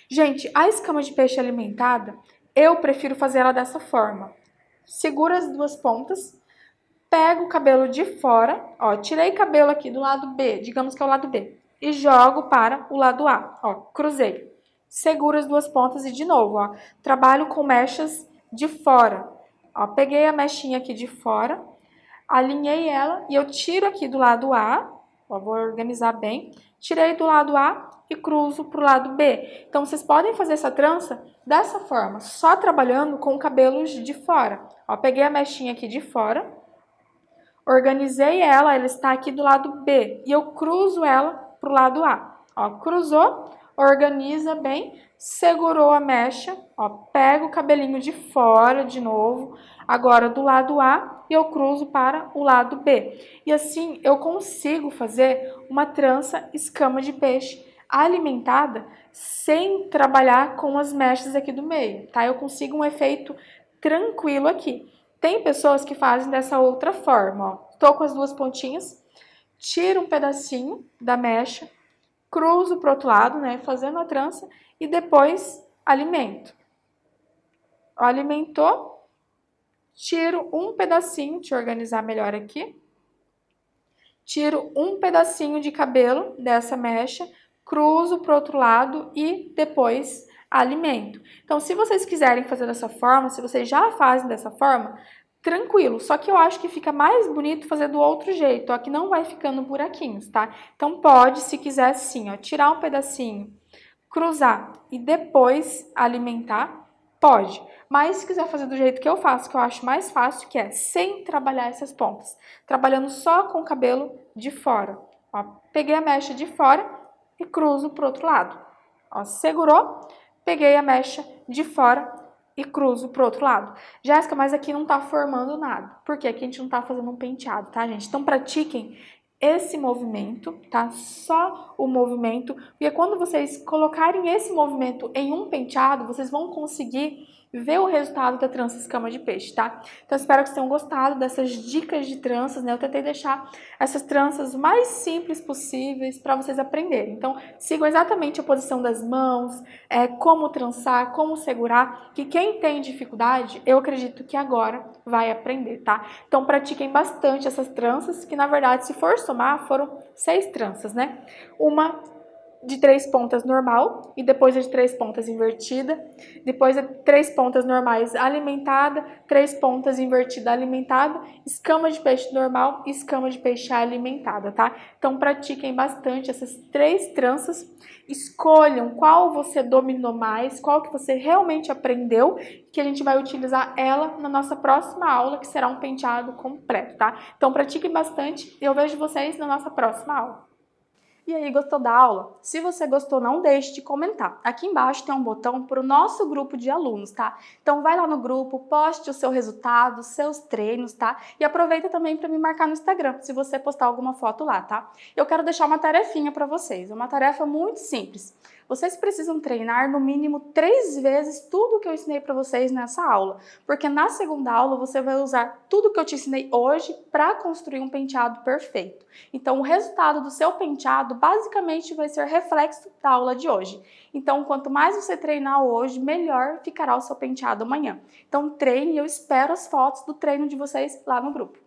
Gente, a escama de peixe alimentada, eu prefiro fazer ela dessa forma. Segura as 2 pontas, pego o cabelo de fora, ó, tirei cabelo aqui do lado B, digamos que é o lado B, e jogo para o lado A, ó, cruzei. Seguro as 2 pontas e de novo, ó, trabalho com mechas de fora. Ó, peguei a mechinha aqui de fora, alinhei ela e eu tiro aqui do lado A, ó, vou organizar bem, tirei do lado A e cruzo para o lado B. Então, vocês podem fazer essa trança dessa forma, só trabalhando com cabelos de fora. Ó, peguei a mechinha aqui de fora, organizei ela, ela está aqui do lado B e eu cruzo ela para o lado A. Ó, cruzou, organiza bem, segurou a mecha, ó, pega o cabelinho de fora de novo, agora do lado A e eu cruzo para o lado B. E assim eu consigo fazer uma trança escama de peixe alimentada sem trabalhar com as mechas aqui do meio, tá? Eu consigo um efeito tranquilo aqui. Tem pessoas que fazem dessa outra forma, ó. Tô com as 2 pontinhas, tiro um pedacinho da mecha, cruzo pro outro lado, né, fazendo a trança e depois alimento. Ó, alimentou, tiro um pedacinho, deixa eu organizar melhor aqui. Tiro um pedacinho de cabelo dessa mecha, cruzo pro outro lado e depois alimento. Então, se vocês quiserem fazer dessa forma, se vocês já fazem dessa forma, tranquilo. Só que eu acho que fica mais bonito fazer do outro jeito, ó, que não vai ficando buraquinhos, tá? Então, pode, se quiser assim, ó, tirar um pedacinho, cruzar e depois alimentar, pode. Mas se quiser fazer do jeito que eu faço, que eu acho mais fácil, que é sem trabalhar essas pontas, trabalhando só com o cabelo de fora. Ó, peguei a mecha de fora e cruzo pro outro lado. Ó, segurou, peguei a mecha de fora e cruzo pro outro lado. Jéssica, mas aqui não tá formando nada. Porque aqui a gente não tá fazendo um penteado, tá, gente? Então pratiquem esse movimento, tá? Só o movimento. Porque quando vocês colocarem esse movimento em um penteado, vocês vão conseguir ver o resultado da trança escama de peixe, tá? Então, espero que vocês tenham gostado dessas dicas de tranças, né? Eu tentei deixar essas tranças o mais simples possíveis para vocês aprenderem. Então, sigam exatamente a posição das mãos, como trançar, como segurar, que quem tem dificuldade, eu acredito que agora vai aprender, tá? Então, pratiquem bastante essas tranças, que na verdade, se for somar, foram 6 tranças, né? Uma de 3 pontas normal e depois a de 3 pontas invertida, depois a 3 pontas normais alimentada, 3 pontas invertida alimentada, escama de peixe normal e escama de peixe alimentada, tá? Então pratiquem bastante essas 3 tranças, escolham qual você dominou mais, qual que você realmente aprendeu, que a gente vai utilizar ela na nossa próxima aula, que será um penteado completo, tá? Então pratiquem bastante e eu vejo vocês na nossa próxima aula. E aí, gostou da aula? Se você gostou, não deixe de comentar. Aqui embaixo tem um botão para o nosso grupo de alunos, tá? Então vai lá no grupo, poste o seu resultado, os seus treinos, tá? E aproveita também para me marcar no Instagram, se você postar alguma foto lá, tá? Eu quero deixar uma tarefinha para vocês, uma tarefa muito simples. Vocês precisam treinar no mínimo 3 vezes tudo que eu ensinei para vocês nessa aula, porque na segunda aula você vai usar tudo que eu te ensinei hoje para construir um penteado perfeito. Então o resultado do seu penteado basicamente vai ser reflexo da aula de hoje. Então quanto mais você treinar hoje, melhor ficará o seu penteado amanhã. Então treine e eu espero as fotos do treino de vocês lá no grupo.